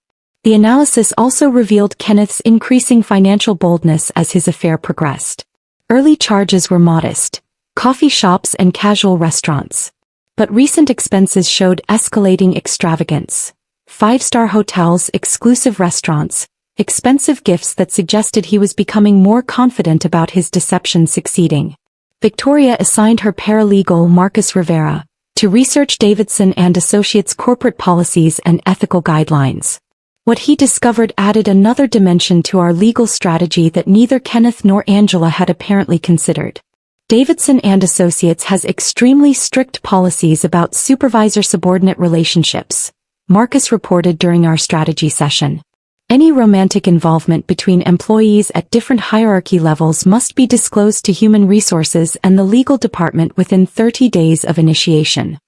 The analysis also revealed Kenneth's increasing financial boldness as his affair progressed. Early charges were modest, coffee shops and casual restaurants. But recent expenses showed escalating extravagance. 5-star hotels, exclusive restaurants, expensive gifts that suggested he was becoming more confident about his deception succeeding. Victoria assigned her paralegal, Marcus Rivera, to research Davidson and Associates' corporate policies and ethical guidelines. What he discovered added another dimension to our legal strategy that neither Kenneth nor Angela had apparently considered. Davidson and Associates has extremely strict policies about supervisor-subordinate relationships, Marcus reported during our strategy session. Any romantic involvement between employees at different hierarchy levels must be disclosed to Human Resources and the legal department within 30 days of initiation.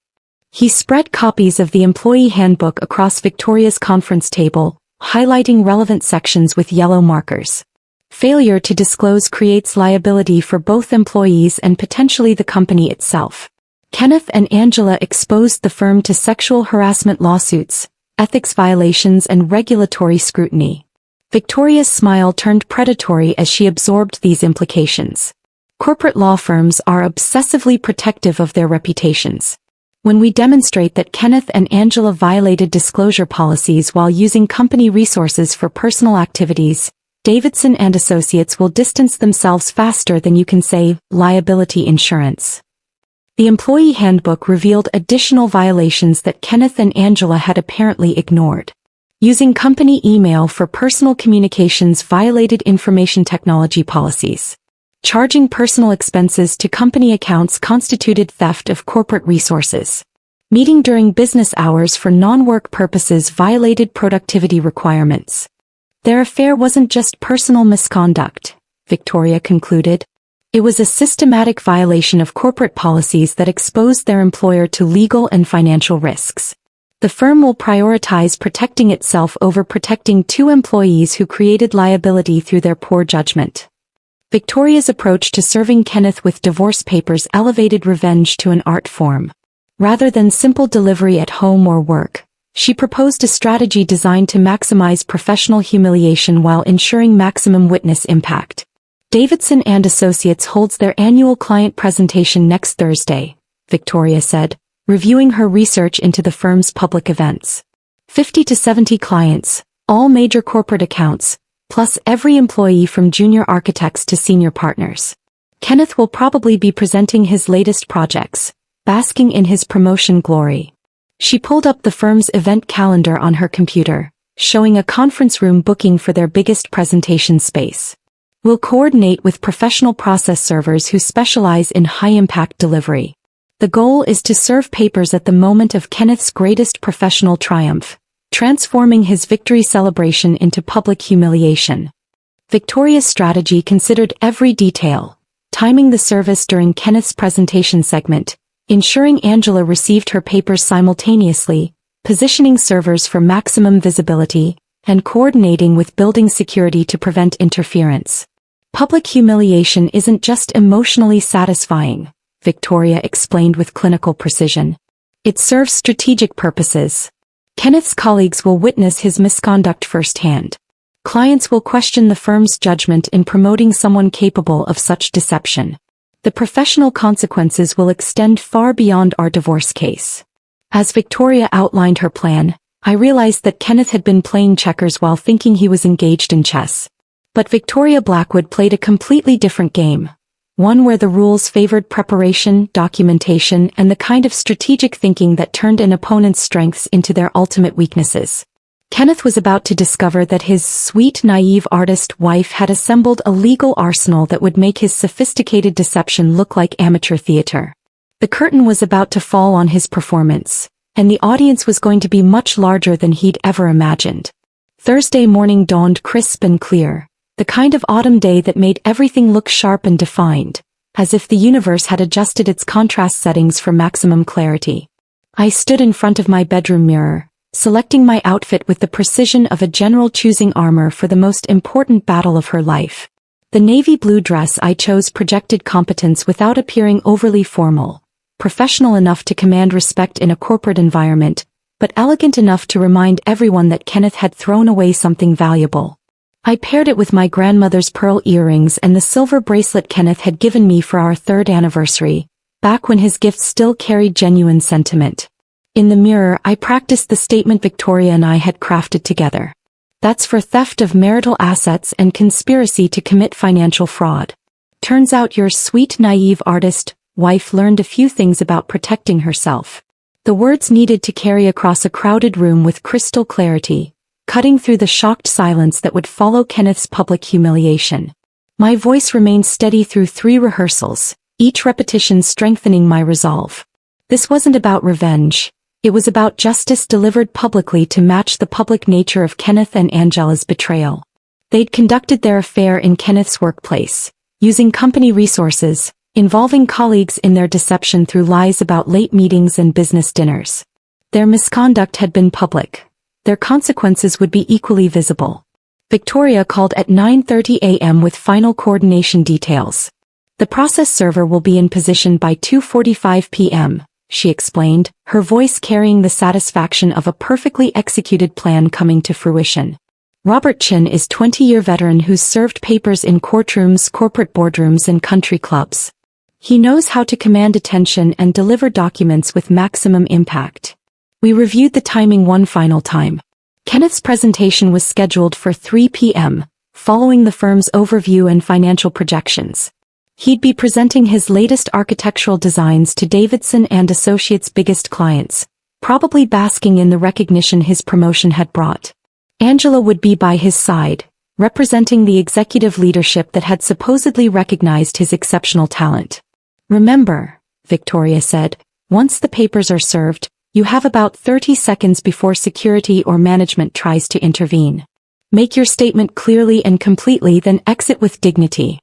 He spread copies of the employee handbook across Victoria's conference table, highlighting relevant sections with yellow markers. Failure to disclose creates liability for both employees and potentially the company itself. Kenneth and Angela exposed the firm to sexual harassment lawsuits, ethics violations and regulatory scrutiny. Victoria's smile turned predatory as she absorbed these implications. Corporate law firms are obsessively protective of their reputations. When we demonstrate that Kenneth and Angela violated disclosure policies while using company resources for personal activities, Davidson and Associates will distance themselves faster than you can say, liability insurance. The employee handbook revealed additional violations that Kenneth and Angela had apparently ignored. Using company email for personal communications violated information technology policies. Charging personal expenses to company accounts constituted theft of corporate resources. Meeting during business hours for non-work purposes violated productivity requirements. Their affair wasn't just personal misconduct, Victoria concluded. It was a systematic violation of corporate policies that exposed their employer to legal and financial risks. The firm will prioritize protecting itself over protecting two employees who created liability through their poor judgment. Victoria's approach to serving Kenneth with divorce papers elevated revenge to an art form. Rather than simple delivery at home or work, she proposed a strategy designed to maximize professional humiliation while ensuring maximum witness impact. Davidson and Associates holds their annual client presentation next Thursday, Victoria said, reviewing her research into the firm's public events. 50 to 70 clients, all major corporate accounts, plus every employee from junior architects to senior partners. Kenneth will probably be presenting his latest projects, basking in his promotion glory. She pulled up the firm's event calendar on her computer, showing a conference room booking for their biggest presentation space. We'll coordinate with professional process servers who specialize in high-impact delivery. The goal is to serve papers at the moment of Kenneth's greatest professional triumph, transforming his victory celebration into public humiliation. Victoria's strategy considered every detail, timing the service during Kenneth's presentation segment, ensuring Angela received her papers simultaneously, positioning servers for maximum visibility, and coordinating with building security to prevent interference. Public humiliation isn't just emotionally satisfying, Victoria explained with clinical precision. It serves strategic purposes. Kenneth's colleagues will witness his misconduct firsthand. Clients will question the firm's judgment in promoting someone capable of such deception. The professional consequences will extend far beyond our divorce case. As Victoria outlined her plan, I realized that Kenneth had been playing checkers while thinking he was engaged in chess. But Victoria Blackwood played a completely different game. One where the rules favored preparation, documentation, and the kind of strategic thinking that turned an opponent's strengths into their ultimate weaknesses. Kenneth was about to discover that his sweet, naive artist wife had assembled a legal arsenal that would make his sophisticated deception look like amateur theater. The curtain was about to fall on his performance, and the audience was going to be much larger than he'd ever imagined. Thursday morning dawned crisp and clear, the kind of autumn day that made everything look sharp and defined, as if the universe had adjusted its contrast settings for maximum clarity. I stood in front of my bedroom mirror, selecting my outfit with the precision of a general choosing armor for the most important battle of her life. The navy blue dress I chose projected competence without appearing overly formal, professional enough to command respect in a corporate environment, but elegant enough to remind everyone that Kenneth had thrown away something valuable. I paired it with my grandmother's pearl earrings and the silver bracelet Kenneth had given me for our 3rd anniversary, back when his gifts still carried genuine sentiment. In the mirror, I practiced the statement Victoria and I had crafted together. That's for theft of marital assets and conspiracy to commit financial fraud. Turns out your sweet, naive artist wife learned a few things about protecting herself. The words needed to carry across a crowded room with crystal clarity, cutting through the shocked silence that would follow Kenneth's public humiliation. My voice remained steady through 3 rehearsals, each repetition strengthening my resolve. This wasn't about revenge. It was about justice delivered publicly to match the public nature of Kenneth and Angela's betrayal. They'd conducted their affair in Kenneth's workplace, using company resources, involving colleagues in their deception through lies about late meetings and business dinners. Their misconduct had been public. Their consequences would be equally visible. Victoria called at 9:30 a.m. with final coordination details. The process server will be in position by 2:45 p.m., she explained, her voice carrying the satisfaction of a perfectly executed plan coming to fruition. Robert Chin is a 20-year veteran who's served papers in courtrooms, corporate boardrooms and country clubs. He knows how to command attention and deliver documents with maximum impact. We reviewed the timing one final time. Kenneth's presentation was scheduled for 3 p.m., following the firm's overview and financial projections. He'd be presenting his latest architectural designs to Davidson and Associates' biggest clients, probably basking in the recognition his promotion had brought. Angela would be by his side, representing the executive leadership that had supposedly recognized his exceptional talent. "Remember," Victoria said, "once the papers are served, you have about 30 seconds before security or management tries to intervene. Make your statement clearly and completely, then exit with dignity.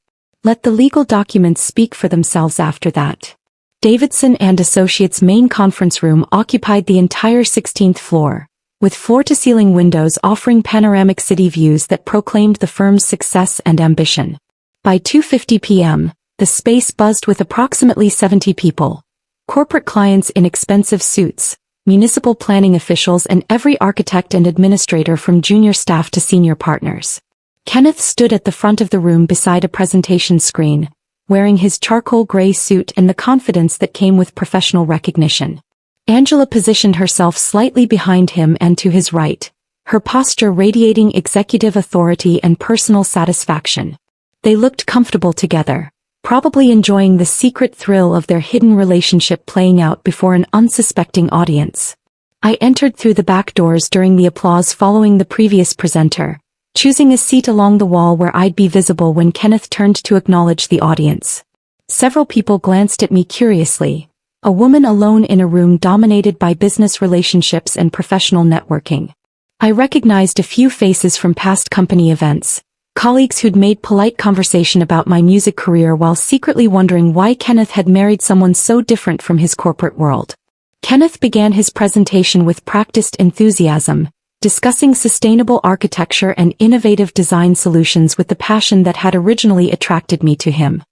Let the legal documents speak for themselves after that." Davidson and Associates' main conference room occupied the entire 16th floor, with floor-to-ceiling windows offering panoramic city views that proclaimed the firm's success and ambition. By 2:50 p.m., the space buzzed with approximately 70 people, corporate clients in expensive suits, municipal planning officials and every architect and administrator from junior staff to senior partners. Kenneth stood at the front of the room beside a presentation screen, wearing his charcoal gray suit and the confidence that came with professional recognition. Angela positioned herself slightly behind him and to his right, her posture radiating executive authority and personal satisfaction. They looked comfortable together, probably enjoying the secret thrill of their hidden relationship playing out before an unsuspecting audience. I entered through the back doors during the applause following the previous presenter, choosing a seat along the wall where I'd be visible when Kenneth turned to acknowledge the audience. Several people glanced at me curiously, a woman alone in a room dominated by business relationships and professional networking. I recognized a few faces from past company events, colleagues who'd made polite conversation about my music career while secretly wondering why Kenneth had married someone so different from his corporate world. Kenneth began his presentation with practiced enthusiasm, discussing sustainable architecture and innovative design solutions with the passion that had originally attracted me to him.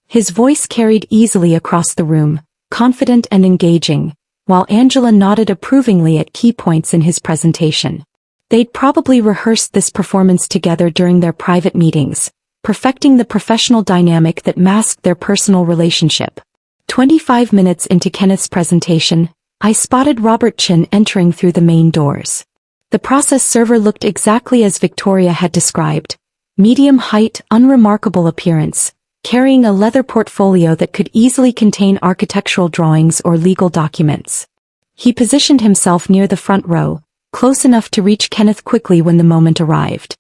His voice carried easily across the room, confident and engaging, while Angela nodded approvingly at key points in his presentation. They'd probably rehearsed this performance together during their private meetings, perfecting the professional dynamic that masked their personal relationship. 25 minutes into Kenneth's presentation, I spotted Robert Chin entering through the main doors. The process server looked exactly as Victoria had described, medium height, unremarkable appearance, carrying a leather portfolio that could easily contain architectural drawings or legal documents. He positioned himself near the front row, close enough to reach Kenneth quickly when the moment arrived.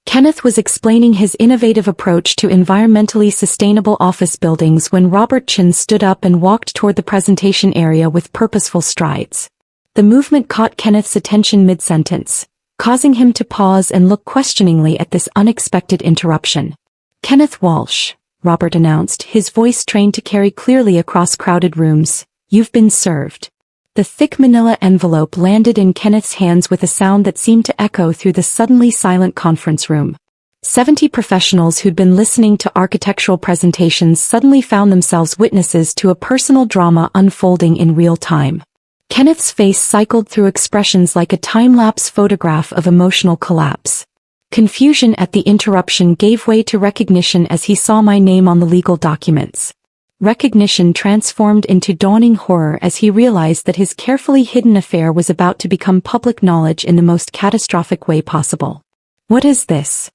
Kenneth was explaining his innovative approach to environmentally sustainable office buildings when Robert Chin stood up and walked toward the presentation area with purposeful strides. The movement caught Kenneth's attention mid-sentence, causing him to pause and look questioningly at this unexpected interruption. "Kenneth Walsh," Robert announced, his voice trained to carry clearly across crowded rooms, "you've been served." The thick manila envelope landed in Kenneth's hands with a sound that seemed to echo through the suddenly silent conference room. 70 professionals who'd been listening to architectural presentations suddenly found themselves witnesses to a personal drama unfolding in real time. Kenneth's face cycled through expressions like a time-lapse photograph of emotional collapse. Confusion at the interruption gave way to recognition as he saw my name on the legal documents. Recognition transformed into dawning horror as he realized that his carefully hidden affair was about to become public knowledge in the most catastrophic way possible. "What is this?"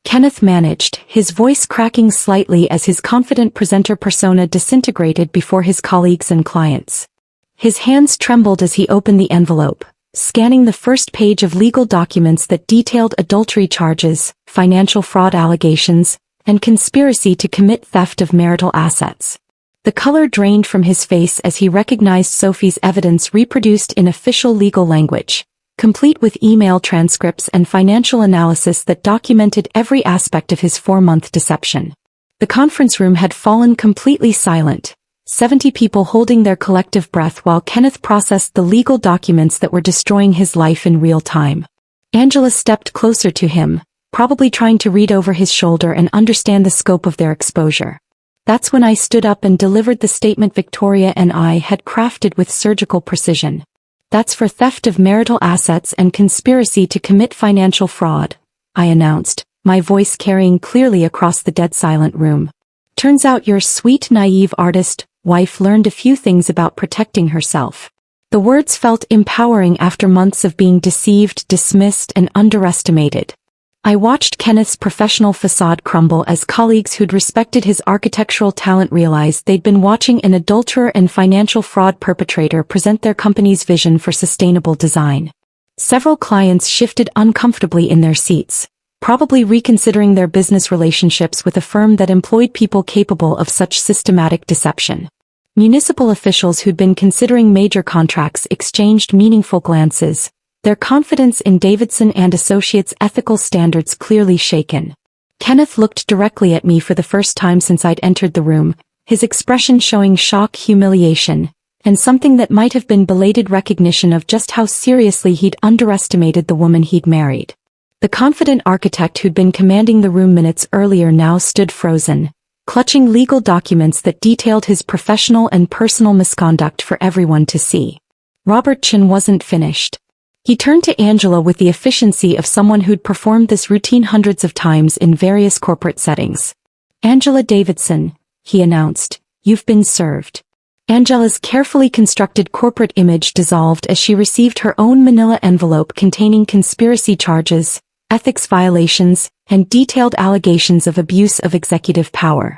Kenneth managed, his voice cracking slightly as his confident presenter persona disintegrated before his colleagues and clients. His hands trembled as he opened the envelope, scanning the first page of legal documents that detailed adultery charges, financial fraud allegations, and conspiracy to commit theft of marital assets. The color drained from his face as he recognized Sophie's evidence reproduced in official legal language, complete with email transcripts and financial analysis that documented every aspect of his 4-month deception. The conference room had fallen completely silent, 70 people holding their collective breath while Kenneth processed the legal documents that were destroying his life in real time. Angela stepped closer to him, probably trying to read over his shoulder and understand the scope of their exposure. That's when I stood up and delivered the statement Victoria and I had crafted with surgical precision. "That's for theft of marital assets and conspiracy to commit financial fraud," I announced, my voice carrying clearly across the dead-silent room. "Turns out your sweet, naive artist wife learned a few things about protecting herself." The words felt empowering after months of being deceived, dismissed, and underestimated. I watched Kenneth's professional facade crumble as colleagues who'd respected his architectural talent realized they'd been watching an adulterer and financial fraud perpetrator present their company's vision for sustainable design. Several clients shifted uncomfortably in their seats, probably reconsidering their business relationships with a firm that employed people capable of such systematic deception. Municipal officials who'd been considering major contracts exchanged meaningful glances, their confidence in Davidson and Associates' ethical standards clearly shaken. Kenneth looked directly at me for the first time since I'd entered the room, his expression showing shock, humiliation, and something that might have been belated recognition of just how seriously he'd underestimated the woman he'd married. The confident architect who'd been commanding the room minutes earlier now stood frozen, clutching legal documents that detailed his professional and personal misconduct for everyone to see. Robert Chin wasn't finished. He turned to Angela with the efficiency of someone who'd performed this routine hundreds of times in various corporate settings. "Angela Davidson," he announced, "you've been served." Angela's carefully constructed corporate image dissolved as she received her own manila envelope containing conspiracy charges, ethics violations, and detailed allegations of abuse of executive power.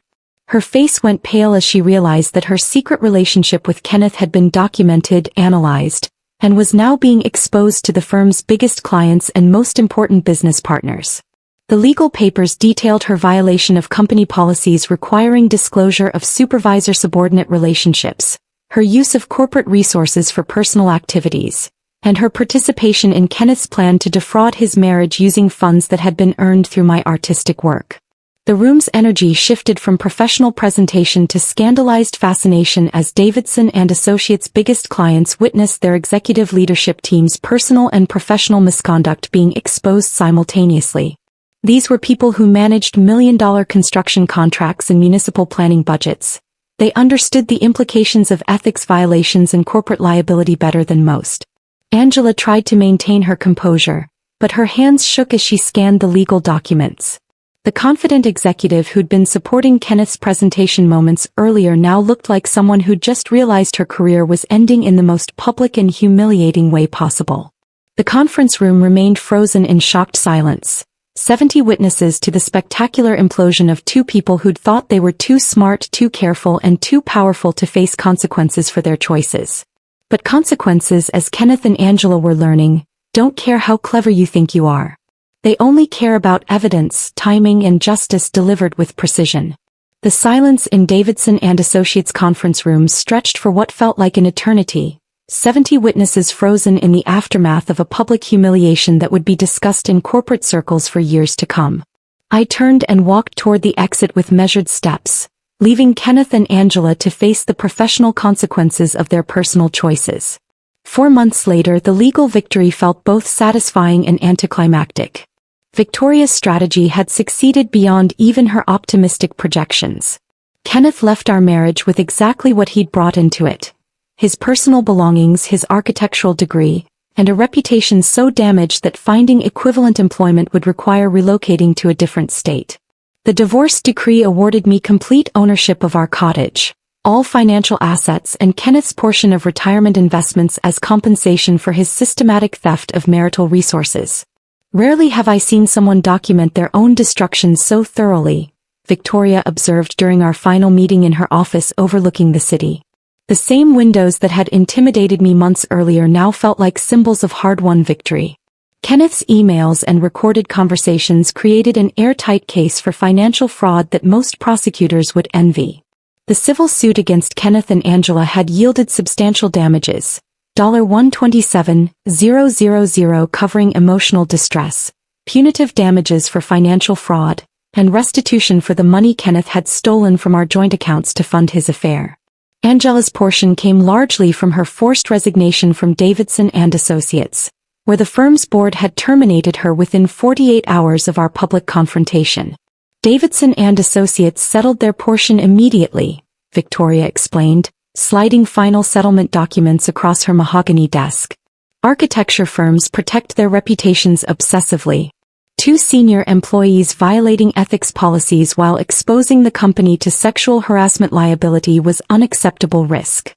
Her face went pale as she realized that her secret relationship with Kenneth had been documented, analyzed, and was now being exposed to the firm's biggest clients and most important business partners. The legal papers detailed her violation of company policies requiring disclosure of supervisor-subordinate relationships, her use of corporate resources for personal activities, and her participation in Kenneth's plan to defraud his marriage using funds that had been earned through my artistic work. The room's energy shifted from professional presentation to scandalized fascination as Davidson and Associates' biggest clients witnessed their executive leadership team's personal and professional misconduct being exposed simultaneously. These were people who managed million-dollar construction contracts and municipal planning budgets. They understood the implications of ethics violations and corporate liability better than most. Angela tried to maintain her composure, but her hands shook as she scanned the legal documents. The confident executive who'd been supporting Kenneth's presentation moments earlier now looked like someone who'd just realized her career was ending in the most public and humiliating way possible. The conference room remained frozen in shocked silence, 70 witnesses to the spectacular implosion of two people who'd thought they were too smart, too careful, and too powerful to face consequences for their choices. But consequences, as Kenneth and Angela were learning, don't care how clever you think you are. They only care about evidence, timing, and justice delivered with precision. The silence in Davidson and Associates conference rooms stretched for what felt like an eternity, 70 witnesses frozen in the aftermath of a public humiliation that would be discussed in corporate circles for years to come. I turned and walked toward the exit with measured steps, leaving Kenneth and Angela to face the professional consequences of their personal choices. 4 months later, the legal victory felt both satisfying and anticlimactic. Victoria's strategy had succeeded beyond even her optimistic projections. Kenneth left our marriage with exactly what he'd brought into it: his personal belongings, his architectural degree, and a reputation so damaged that finding equivalent employment would require relocating to a different state. The divorce decree awarded me complete ownership of our cottage, all financial assets and Kenneth's portion of retirement investments as compensation for his systematic theft of marital resources. Rarely have I seen someone document their own destruction so thoroughly, Victoria observed during our final meeting in her office overlooking the city. The same windows that had intimidated me months earlier now felt like symbols of hard-won victory. Kenneth's emails and recorded conversations created an airtight case for financial fraud that most prosecutors would envy. The civil suit against Kenneth and Angela had yielded substantial damages, $127,000 covering emotional distress, punitive damages for financial fraud, and restitution for the money Kenneth had stolen from our joint accounts to fund his affair. Angela's portion came largely from her forced resignation from Davidson and Associates, where the firm's board had terminated her within 48 hours of our public confrontation. Davidson and Associates settled their portion immediately, Victoria explained, sliding final settlement documents across her mahogany desk. Architecture firms protect their reputations obsessively. 2 senior employees violating ethics policies while exposing the company to sexual harassment liability was unacceptable risk.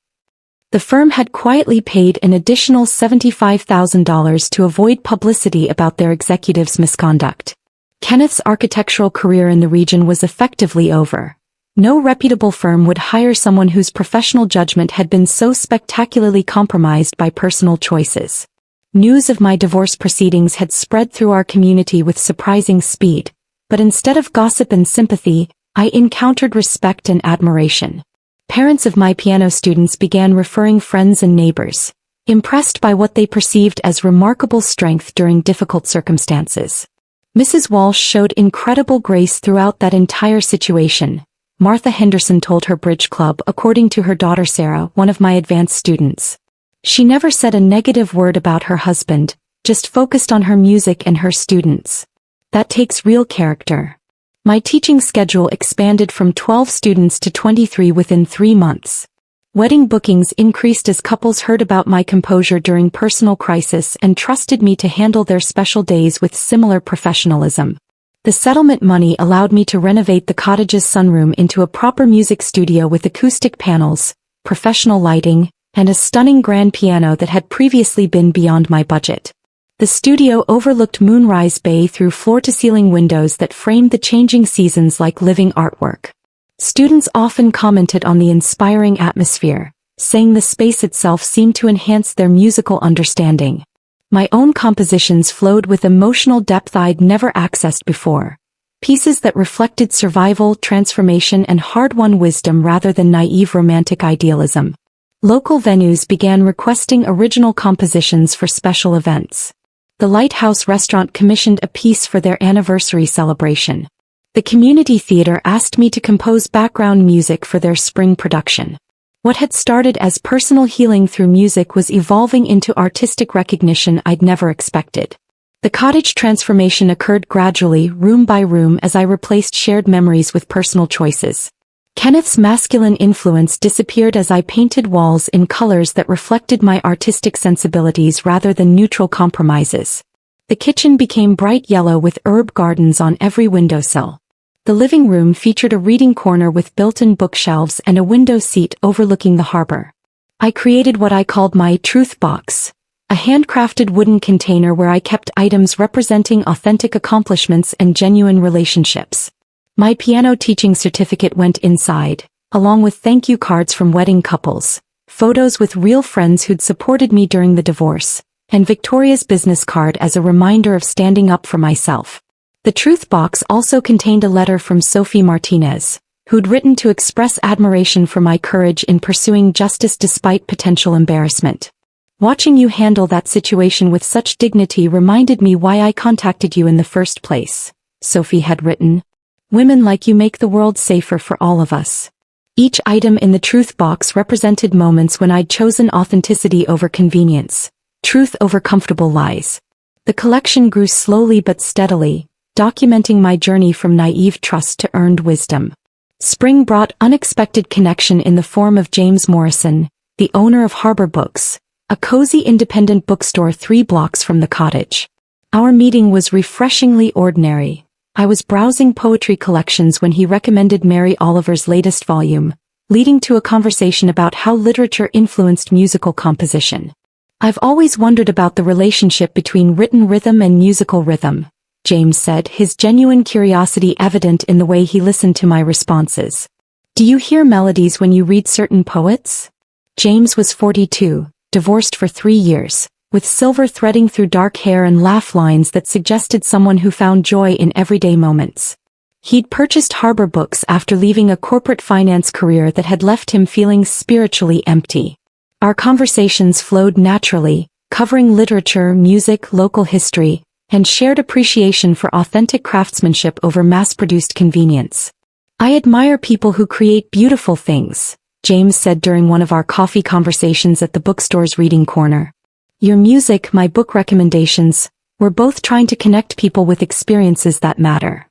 The firm had quietly paid an additional $75,000 to avoid publicity about their executives' misconduct. Kenneth's architectural career in the region was effectively over. No reputable firm would hire someone whose professional judgment had been so spectacularly compromised by personal choices. News of my divorce proceedings had spread through our community with surprising speed, but instead of gossip and sympathy, I encountered respect and admiration. Parents of my piano students began referring friends and neighbors, impressed by what they perceived as remarkable strength during difficult circumstances. Mrs. Walsh showed incredible grace throughout that entire situation, Martha Henderson told her bridge club according to her daughter Sarah, one of my advanced students. She never said a negative word about her husband, just focused on her music and her students. That takes real character. My teaching schedule expanded from 12 students to 23 within 3 months. Wedding bookings increased as couples heard about my composure during personal crisis and trusted me to handle their special days with similar professionalism. The settlement money allowed me to renovate the cottage's sunroom into a proper music studio with acoustic panels, professional lighting, and a stunning grand piano that had previously been beyond my budget. The studio overlooked Moonrise Bay through floor-to-ceiling windows that framed the changing seasons like living artwork. Students often commented on the inspiring atmosphere, saying the space itself seemed to enhance their musical understanding. My own compositions flowed with emotional depth I'd never accessed before. Pieces that reflected survival, transformation, and hard-won wisdom rather than naive romantic idealism. Local venues began requesting original compositions for special events. The Lighthouse Restaurant commissioned a piece for their anniversary celebration. The community theater asked me to compose background music for their spring production. What had started as personal healing through music was evolving into artistic recognition I'd never expected. The cottage transformation occurred gradually, room by room, as I replaced shared memories with personal choices. Kenneth's masculine influence disappeared as I painted walls in colors that reflected my artistic sensibilities rather than neutral compromises. The kitchen became bright yellow with herb gardens on every windowsill. The living room featured a reading corner with built-in bookshelves and a window seat overlooking the harbor. I created what I called my truth box, a handcrafted wooden container where I kept items representing authentic accomplishments and genuine relationships. My piano teaching certificate went inside, along with thank you cards from wedding couples, photos with real friends who'd supported me during the divorce, and Victoria's business card as a reminder of standing up for myself. The truth box also contained a letter from Sophie Martinez, who'd written to express admiration for my courage in pursuing justice despite potential embarrassment. Watching you handle that situation with such dignity reminded me why I contacted you in the first place, Sophie had written. Women like you make the world safer for all of us. Each item in the truth box represented moments when I'd chosen authenticity over convenience, truth over comfortable lies. The collection grew slowly but steadily, documenting my journey from naive trust to earned wisdom. Spring brought unexpected connection in the form of James Morrison, the owner of Harbor Books, a cozy independent bookstore 3 blocks from the cottage. Our meeting was refreshingly ordinary. I was browsing poetry collections when he recommended Mary Oliver's latest volume, leading to a conversation about how literature influenced musical composition. I've always wondered about the relationship between written rhythm and musical rhythm, James said, his genuine curiosity evident in the way he listened to my responses. Do you hear melodies when you read certain poets? James was 42, divorced for 3 years, with silver threading through dark hair and laugh lines that suggested someone who found joy in everyday moments. He'd purchased Harbor books after leaving a corporate finance career that had left him feeling spiritually empty. Our conversations flowed naturally, covering literature, music, local history, and shared appreciation for authentic craftsmanship over mass-produced convenience. I admire people who create beautiful things, James said during one of our coffee conversations at the bookstore's reading corner. Your music, my book recommendations, we're both trying to connect people with experiences that matter.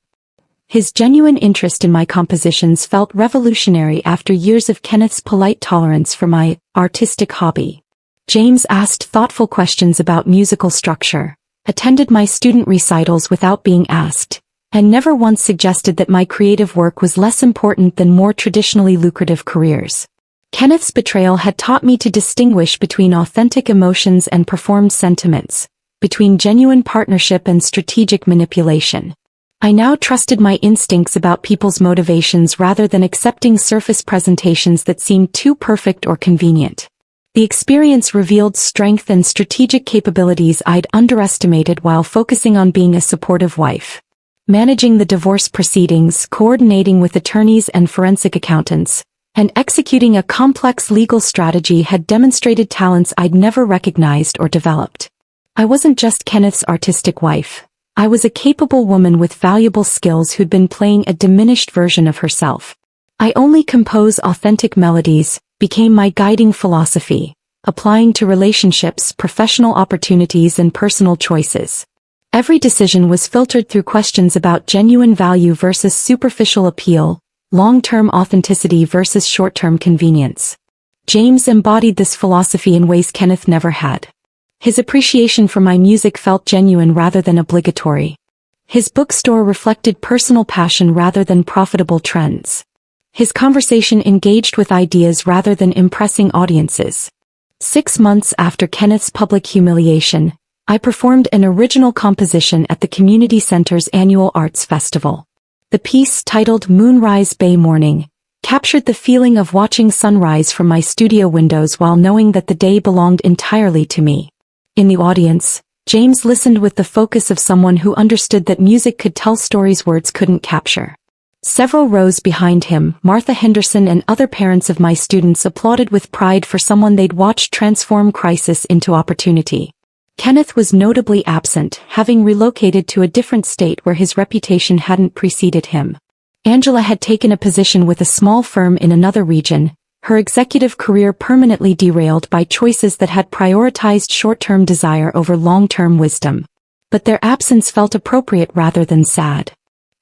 His genuine interest in my compositions felt revolutionary after years of Kenneth's polite tolerance for my artistic hobby. James asked thoughtful questions about musical structure, attended my student recitals without being asked, and never once suggested that my creative work was less important than more traditionally lucrative careers. Kenneth's betrayal had taught me to distinguish between authentic emotions and performed sentiments, between genuine partnership and strategic manipulation. I now trusted my instincts about people's motivations rather than accepting surface presentations that seemed too perfect or convenient. The experience revealed strength and strategic capabilities I'd underestimated while focusing on being a supportive wife. Managing the divorce proceedings, coordinating with attorneys and forensic accountants, and executing a complex legal strategy had demonstrated talents I'd never recognized or developed. I wasn't just Kenneth's artistic wife. I was a capable woman with valuable skills who'd been playing a diminished version of herself. I only compose authentic melodies, became my guiding philosophy, applying to relationships, professional opportunities, and personal choices. Every decision was filtered through questions about genuine value versus superficial appeal, long-term authenticity versus short-term convenience. James embodied this philosophy in ways Kenneth never had. His appreciation for my music felt genuine rather than obligatory. His bookstore reflected personal passion rather than profitable trends. His conversation engaged with ideas rather than impressing audiences. 6 months after Kenneth's public humiliation, I performed an original composition at the community center's annual arts festival. The piece, titled Moonrise Bay Morning, captured the feeling of watching sunrise from my studio windows while knowing that the day belonged entirely to me. In the audience, James listened with the focus of someone who understood that music could tell stories words couldn't capture. Several rows behind him, Martha Henderson and other parents of my students applauded with pride for someone they'd watched transform crisis into opportunity. Kenneth was notably absent, having relocated to a different state where his reputation hadn't preceded him. Angela had taken a position with a small firm in another region, her executive career permanently derailed by choices that had prioritized short-term desire over long-term wisdom. But their absence felt appropriate rather than sad.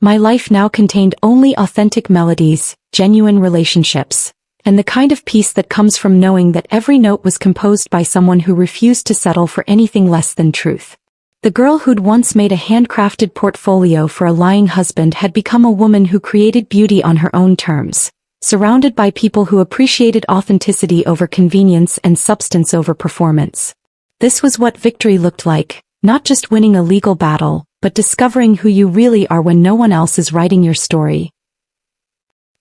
My life now contained only authentic melodies, genuine relationships, and the kind of peace that comes from knowing that every note was composed by someone who refused to settle for anything less than truth. The girl who'd once made a handcrafted portfolio for a lying husband had become a woman who created beauty on her own terms, surrounded by people who appreciated authenticity over convenience and substance over performance. This was what victory looked like, not just winning a legal battle, but discovering who you really are when no one else is writing your story.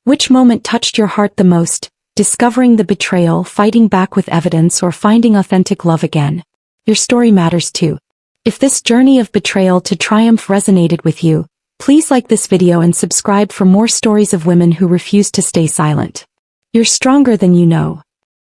Which moment touched your heart the most, discovering the betrayal, fighting back with evidence, or finding authentic love again? Your story matters too. If this journey of betrayal to triumph resonated with you, please like this video and subscribe for more stories of women who refuse to stay silent. You're stronger than you know.